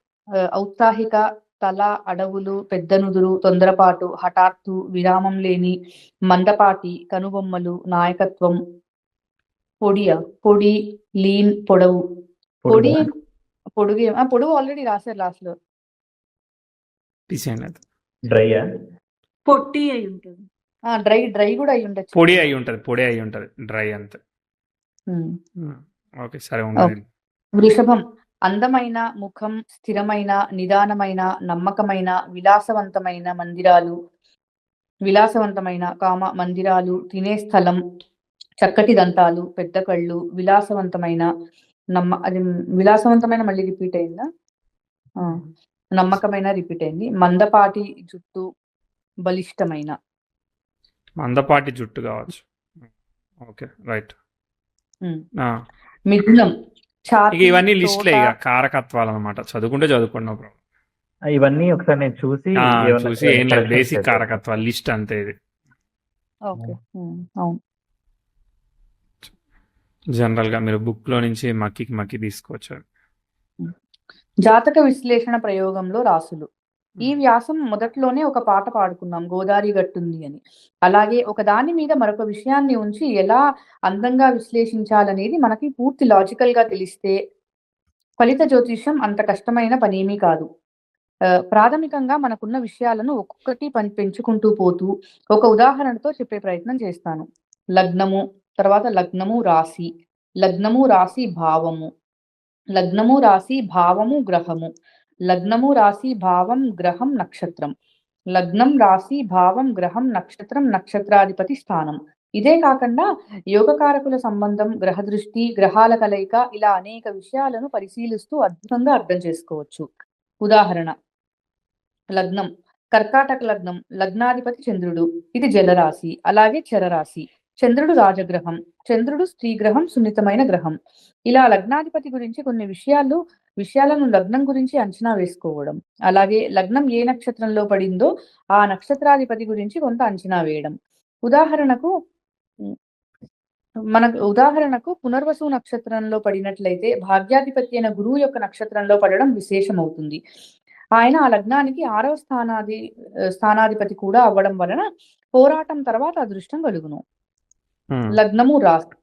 Speaker 2: ఔత్సాహిక, తల, అడవులు, పెద్ద నుదురు, తొందరపాటు, హఠాత్తు, విరామం లేని, మందపాటి, కనుబొమ్మలు, నాయకత్వం, పొడి, లీన్, పొడవు. పొడి పొడుగు ఆల్రెడీ రాశారు లాస్ట్ లో.
Speaker 1: తీసేయండి అది.
Speaker 4: డ్రైయా?
Speaker 5: పొట్టి అయి ఉంటుంది.
Speaker 2: డ్రై కూడా అయి ఉండొచ్చు.
Speaker 1: పొడి అయి ఉంటది డ్రై అంతే. ఓకే సరే ఉండండి.
Speaker 2: వృషభం అందమైన ముఖం, స్థిరమైన, నిదానమైన, నమ్మకమైన, విలాసవంతమైన మందిరాలు, తినే స్థలం, చక్కటి దంతాలు, పెద్ద కళ్ళు, విలాసవంతమైన మళ్ళీ రిపీట్ అయిందా? నమ్మకమైన రిపీట్ అయింది. మందపాటి జుట్టు, బలిష్టమైన.
Speaker 1: మందపాటి జుట్టు కావచ్చు. Okay right.
Speaker 2: మిథునం
Speaker 1: ఇక ఇవన్నీ లిస్ట్లే ఇక కారకత్వాలు అనమాట. చదువుకుంటే చదువుకోండి.
Speaker 4: ఇవన్నీ ఒకసారి నేను చూసి
Speaker 1: ఏం లేదు, బేసిక్ కారకత్వాలు లిస్ట్ అంతే ఇది.
Speaker 2: ఓకే అవును.
Speaker 1: జనరల్ గా మీరు బుక్ లో నుంచి మక్కి తీసుకోవచ్చు.
Speaker 2: జాతక విశ్లేషణ ప్రయోగంలో రాసులు. ఈ వ్యాసం మొదట్లోనే ఒక పాట పాడుకున్నాం, గోదారి గట్టుంది అని. అలాగే ఒక దాని మీద మరొక విషయాన్ని ఉంచి ఎలా అందంగా విశ్లేషించాలనేది మనకి పూర్తి లాజికల్ గా తెలిస్తే ఫలిత జ్యోతిష్యం అంత కష్టమైన పనేమీ కాదు. ప్రాథమికంగా మనకున్న విషయాలను ఒక్కొక్కటి పెంచుకుంటూ పోతూ ఒక ఉదాహరణతో చెప్పే ప్రయత్నం చేస్తాను. లగ్నము, తర్వాత లగ్నము రాశి, లగ్నము రాశి భావము, లగ్నము రాశి భావము గ్రహము, లగ్నము రాశి భావం గ్రహం నక్షత్రం, లగ్నం రాశి భావం గ్రహం నక్షత్రం నక్షత్రాధిపతి స్థానం. ఇదే కాకుండా యోగకారకుల సంబంధం, గ్రహ దృష్టి, గ్రహాల కలయిక, ఇలా అనేక విషయాలను పరిశీలిస్తూ అద్భుతంగా అర్థం చేసుకోవచ్చు. ఉదాహరణ, లగ్నం కర్కాటక లగ్నం, లగ్నాధిపతి చంద్రుడు, ఇది జలరాశి. అలాగే చరరాశి, చంద్రుడు రాజగ్రహం, చంద్రుడు స్త్రీ గ్రహం, సున్నితమైన గ్రహం. ఇలా లగ్నాధిపతి గురించి కొన్ని విషయాలను లగ్నం గురించి అంచనా వేసుకోవడం. అలాగే లగ్నం ఏ నక్షత్రంలో పడిందో ఆ నక్షత్రాధిపతి గురించి కొంత అంచనా వేయడం. ఉదాహరణకు పునర్వసు నక్షత్రంలో పడినట్లయితే భాగ్యాధిపతి అయిన గురువు యొక్క నక్షత్రంలో పడడం విశేషమవుతుంది. ఆయన ఆ లగ్నానికి 6వ స్థానాధిపతి కూడా అవ్వడం వలన పోరాటం తర్వాత అదృష్టం కలుగును. లగ్నము రాశి.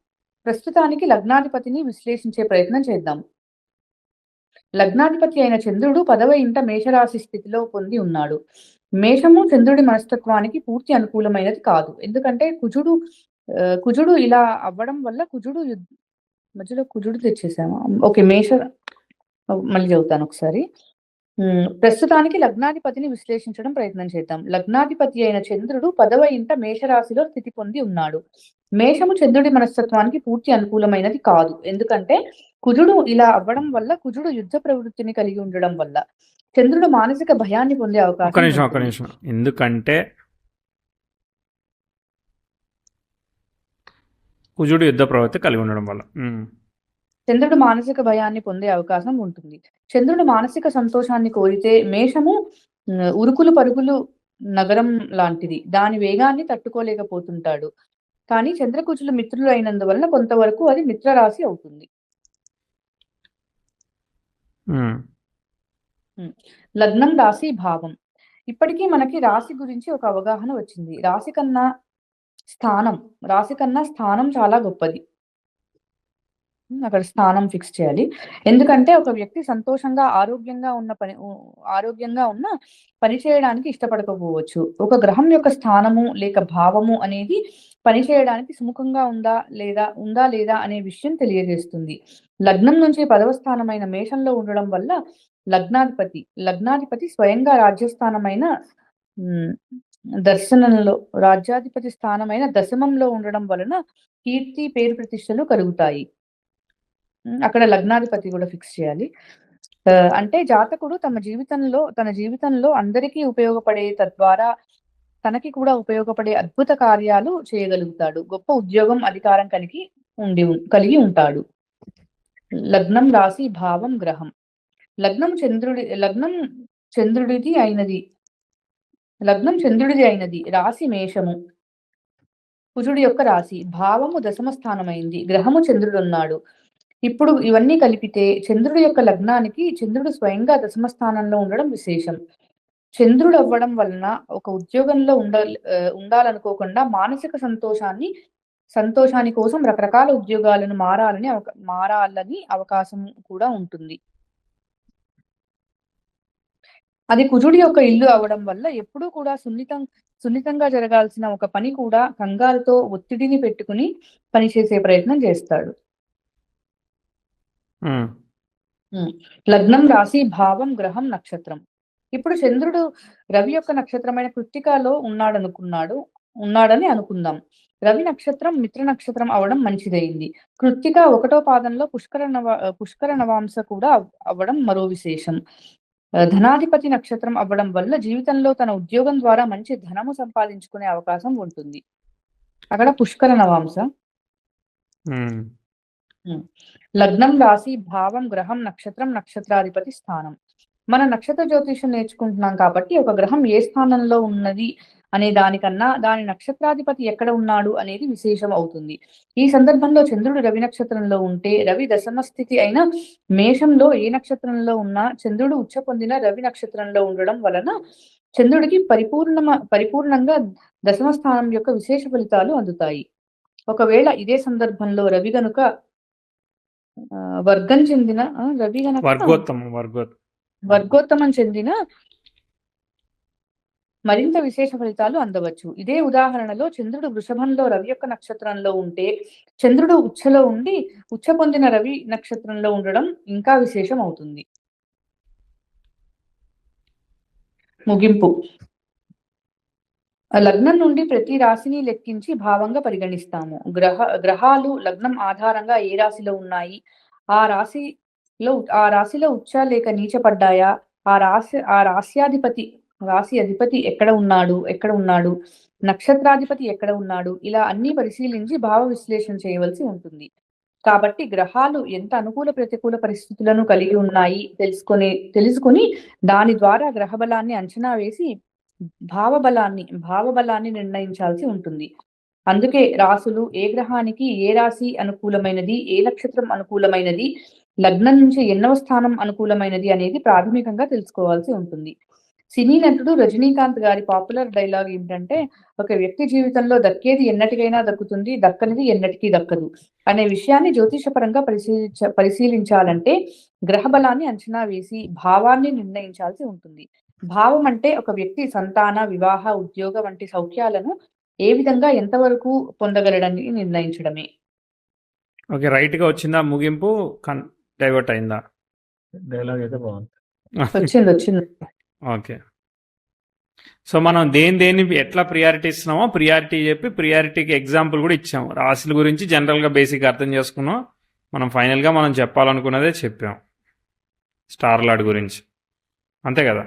Speaker 2: ప్రస్తుతానికి లగ్నాధిపతిని విశ్లేషించే ప్రయత్నం చేద్దాం. లగ్నాధిపతి అయిన చంద్రుడు 10వ ఇంట మేషరాశి స్థితిలో పొంది ఉన్నాడు. మేషము చంద్రుడి మనస్తత్వానికి పూర్తి అనుకూలమైనది కాదు. ఎందుకంటే కుజుడు ఇలా అవ్వడం వల్ల మధ్యలో కుజుడు తెచ్చేసాము. ఓకే, మళ్ళీ చదువుతాను ఒకసారి. ప్రస్తుతానికి లగ్నాధిపతిని విశ్లేషించడం ప్రయత్నం చేద్దాం. లగ్నాధిపతి అయిన చంద్రుడు 10వ ఇంట మేషరాశిలో స్థితి పొంది ఉన్నాడు. మేషము చంద్రుడి మనస్తత్వానికి పూర్తి అనుకూలమైనది కాదు. ఎందుకంటే కుజుడు ఇలా అవ్వడం వల్ల, కుజుడు యుద్ధ ప్రవృత్తిని కలిగి ఉండడం వల్ల చంద్రుడు మానసిక భయాన్ని పొందే అవకాశం.
Speaker 1: ఒక నిమిషం. ఎందుకంటే కుజుడు యుద్ధ ప్రవృత్తి కలిగి ఉండడం వల్ల
Speaker 2: చంద్రుడు మానసిక భయాన్ని పొందే అవకాశం ఉంటుంది. చంద్రుడు మానసిక సంతోషాన్ని కోరితే మేషము ఉరుకులు పరుగులు నగరం లాంటిది, దాని వేగాన్ని తట్టుకోలేకపోతుంటాడు. కానీ చంద్రకుజులు మిత్రులు అయినందువలన కొంతవరకు అది మిత్రరాశి అవుతుంది. లగ్నం రాశి భావం. ఇప్పటికీ మనకి రాశి గురించి ఒక అవగాహన వచ్చింది. రాశి కన్నా స్థానం చాలా గొప్పది. అక్కడ స్థానం ఫిక్స్ చేయాలి. ఎందుకంటే ఒక వ్యక్తి సంతోషంగా ఆరోగ్యంగా ఉన్న పని చేయడానికి ఇష్టపడకపోవచ్చు. ఒక గ్రహం యొక్క స్థానము లేక భావము అనేది పని చేయడానికి సుముఖంగా ఉందా లేదా అనే విషయం తెలియజేస్తుంది. లగ్నం నుంచి 10వ స్థానమైన మేషంలో ఉండడం వల్ల లగ్నాధిపతి స్వయంగా రాజ్యాధిపతి స్థానమైన దశమంలో ఉండడం వలన కీర్తి, పేరు ప్రతిష్టలు కలుగుతాయి. అక్కడ లగ్నాధిపతి కూడా ఫిక్స్ చేయాలి. అంటే జాతకుడు తన జీవితంలో అందరికీ ఉపయోగపడే, తద్వారా తనకి కూడా ఉపయోగపడే అద్భుత కార్యాలు చేయగలుగుతాడు. గొప్ప ఉద్యోగం, అధికారం కలిగి ఉంటాడు. లగ్నం రాశి భావం గ్రహం. లగ్నం చంద్రుడిది అయినది, రాశి మేషము, కుజుడి యొక్క రాశి. భావము 10వ స్థానమైంది, గ్రహము చంద్రుడు ఉన్నాడు. ఇప్పుడు ఇవన్నీ కలిపితే చంద్రుడి యొక్క లగ్నానికి చంద్రుడు స్వయంగా దశమ స్థానంలో ఉండడం విశేషం. చంద్రుడు అవ్వడం వలన ఒక ఉద్యోగంలో ఉండాలనుకోకుండా మానసిక సంతోషాని కోసం రకరకాల ఉద్యోగాలను మారాలని అవకాశం కూడా ఉంటుంది. అది కుజుడి యొక్క ఇల్లు అవడం వల్ల ఎప్పుడూ కూడా సున్నితంగా జరగాల్సిన ఒక పని కూడా కంగారుతో ఒత్తిడిని పెట్టుకుని పనిచేసే ప్రయత్నం చేస్తాడు. లగ్నం, రాశి, భావం, గ్రహం, నక్షత్రం. ఇప్పుడు చంద్రుడు రవి యొక్క నక్షత్రమైన కృత్తికలో ఉన్నాడని అనుకుందాం. రవి నక్షత్రం మిత్ర నక్షత్రం అవడం మంచిదైంది. కృత్తిక 1వ పాదంలో పుష్కర నవాంశ కూడా అవ్వడం మరో విశేషం. ధనాధిపతి నక్షత్రం అవ్వడం వల్ల జీవితంలో తన ఉద్యోగం ద్వారా మంచి ధనము సంపాదించుకునే అవకాశం ఉంటుంది. అక్కడ పుష్కర నవాంశ. లగ్నం, రాశి, భావం, గ్రహం, నక్షత్రం, నక్షత్రాధిపతి స్థానం. మన నక్షత్ర జ్యోతిషం నేర్చుకుంటున్నాం కాబట్టి ఒక గ్రహం ఏ స్థానంలో ఉన్నది అనే దానికన్నా దాని నక్షత్రాధిపతి ఎక్కడ ఉన్నాడు అనేది విశేషం అవుతుంది. ఈ సందర్భంలో చంద్రుడు రవి నక్షత్రంలో ఉంటే రవి దశమ స్థితి అయిన మేషంలో ఏ నక్షత్రంలో ఉన్నా చంద్రుడు ఉచ్చ పొందిన రవి నక్షత్రంలో ఉండడం వలన చంద్రుడికి పరిపూర్ణంగా దశమ స్థానం యొక్క విశేష ఫలితాలు అందుతాయి. ఒకవేళ ఇదే సందర్భంలో రవి గనుక వర్గోత్తమం చెందిన మరింత విశేష ఫలితాలు అందవచ్చు. ఇదే ఉదాహరణలో చంద్రుడు వృషభంలో రవి యొక్క నక్షత్రంలో ఉంటే చంద్రుడు ఉచ్చలో ఉండి ఉచ్చ పొందిన రవి నక్షత్రంలో ఉండడం ఇంకా విశేషం అవుతుంది. ముగింపు. లగ్నం నుండి ప్రతి రాశిని లెక్కించి భావంగా పరిగణిస్తాము. గ్రహాలు లగ్నం ఆధారంగా ఏ రాశిలో ఉన్నాయి, ఆ రాశిలో ఉచ్చ లేక నీచపడ్డాయా, రాశి అధిపతి ఎక్కడ ఉన్నాడు, నక్షత్రాధిపతి ఎక్కడ ఉన్నాడు, ఇలా అన్ని పరిశీలించి భావ విశ్లేషణ చేయవలసి ఉంటుంది. కాబట్టి గ్రహాలు ఎంత అనుకూల ప్రతికూల పరిస్థితులను కలిగి ఉన్నాయి తెలుసుకొని దాని ద్వారా గ్రహ బలాన్ని అంచనా వేసి భావబలాన్ని నిర్ణయించాల్సి ఉంటుంది. అందుకే రాసులు ఏ గ్రహానికి ఏ రాశి అనుకూలమైనది, ఏ నక్షత్రం అనుకూలమైనది, లగ్నం నుంచి ఎన్నవ స్థానం అనుకూలమైనది అనేది ప్రాథమికంగా తెలుసుకోవాల్సి ఉంటుంది. సినీ నటుడు రజనీకాంత్ గారి పాపులర్ డైలాగ్ ఏంటంటే, ఒక వ్యక్తి జీవితంలో దక్కేది ఎన్నటికైనా దక్కుతుంది, దక్కనిది ఎన్నటికీ దక్కదు అనే విషయాన్ని జ్యోతిషపరంగా పరిశీలించాలంటే గ్రహ బలాన్ని అంచనా వేసి భావాన్ని నిర్ణయించాల్సి ఉంటుంది. భావం అంటే ఒక వ్యక్తి సంతాన, వివాహ, ఉద్యోగ వంటి సౌఖ్యాలను ఏ విధంగా ఎంతవరకు పొందగలడని నిర్ణయించడమే.
Speaker 1: ఓకే, రైట్ గా వచ్చిందా? ముగింపు డైవర్ట్ అయిందా?
Speaker 4: డైలాగ్ అయితే బాగుంది.
Speaker 2: వచ్చింది.
Speaker 1: ఓకే, సో మనం దేని ఎట్లా ప్రియారిటీ ఇస్తున్నామో ప్రియారిటీ చెప్పి ప్రియారిటీకి ఎగ్జాంపుల్ కూడా ఇచ్చాము. రాశుల గురించి జనరల్గా బేసిక్ అర్థం చేసుకున్నాం. మనం ఫైనల్గా మనం చెప్పాలనుకున్నదే చెప్పాం, స్టార్ లార్డ్ గురించి. అంతే కదా?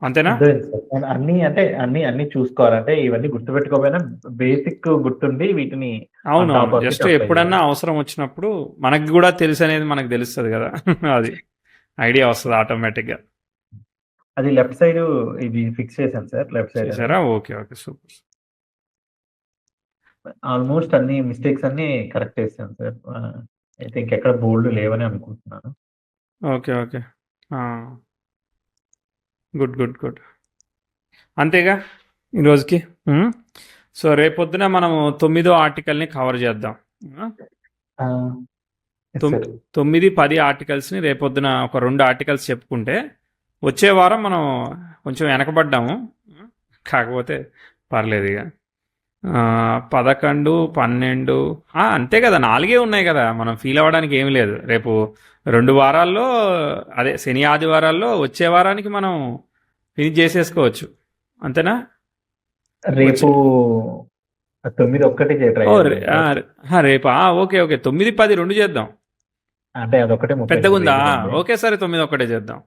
Speaker 1: అంతేనా?
Speaker 4: అన్ని చూసుకోవాలంటే ఇవన్నీ గుర్తుపెట్టుకోకపోయినా బేసిక్ గుర్తుండి వీటిని
Speaker 1: అవును, జస్ట్ ఎప్పుడన్నా అవసరం వచ్చినప్పుడు మనకి కూడా తెలుసు అనేది మనకు తెలుస్తుంది కదా, అది ఐడియా వస్తుంది ఆటోమేటిక్ గా.
Speaker 4: అది లెఫ్ట్ సైడ్ ఇది ఫిక్స్ చేశాను సార్. లెఫ్ట్ సైడ్
Speaker 1: చేశారా? Okay super.
Speaker 4: ఆల్మోస్ట్ అన్ని మిస్టేక్స్ అన్ని కరెక్ట్ చేశాను సార్. అయితే ఇంకెక్కడ బోల్డ్ లేవని అనుకుంటున్నాను.
Speaker 1: Okay good. అంతేగా ఈరోజుకి. సో రేపొద్దున మనము 9వ ఆర్టికల్ని కవర్ చేద్దాం. 9-10 ఆర్టికల్స్ని రేపొద్దున ఒక 2 ఆర్టికల్స్ చెప్పుకుంటే వచ్చే వారం మనం కొంచెం వెనకబడ్డాము, కాకపోతే పర్లేదు. ఇక 11, 12 అంతే కదా, 4 ఉన్నాయి కదా, మనం ఫీల్ అవ్వడానికి ఏమి లేదు. రేపు 2 వారాల్లో, అదే శని ఆదివారాల్లో వచ్చే వారానికి మనం ఫినిష్ చేసేసుకోవచ్చు. అంతేనా?
Speaker 4: రేపు 9-1
Speaker 1: రేపా? ఓకే 9-10 2 చేద్దాం.
Speaker 4: అంటే అదొకటే
Speaker 1: పెద్దగా ఉందా? ఓకే సరే 9-1 చేద్దాం,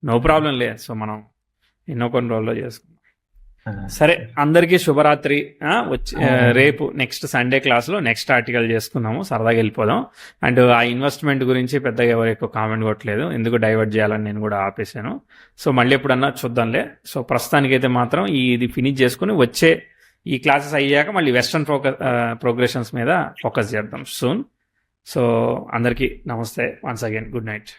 Speaker 1: నో ప్రాబ్లం లే. సో మనం ఎన్నో కొన్ని రోజుల్లో చేసుకుందాం. సరే, అందరికీ శుభరాత్రి. రేపు నెక్స్ట్ సండే క్లాస్లో నెక్స్ట్ ఆర్టికల్ చేసుకుందాము, సరదాగా వెళ్ళిపోదాం. అండ్ ఆ ఇన్వెస్ట్మెంట్ గురించి పెద్దగా ఎవరు ఎక్కువ కామెంట్ కొట్టలేదు, ఎందుకు డైవర్ట్ చేయాలని నేను కూడా ఆపేశాను. సో మళ్ళీ ఎప్పుడన్నా చూద్దాంలే. సో ప్రస్తుతానికైతే మాత్రం ఇది ఫినిష్ చేసుకుని వచ్చే ఈ క్లాసెస్ అయ్యాక మళ్ళీ వెస్ట్రన్ ప్రోగ్రెషన్స్ మీద ఫోకస్ చేద్దాం సూన్. సో అందరికీ నమస్తే, వన్స్ అగైన్ గుడ్ నైట్.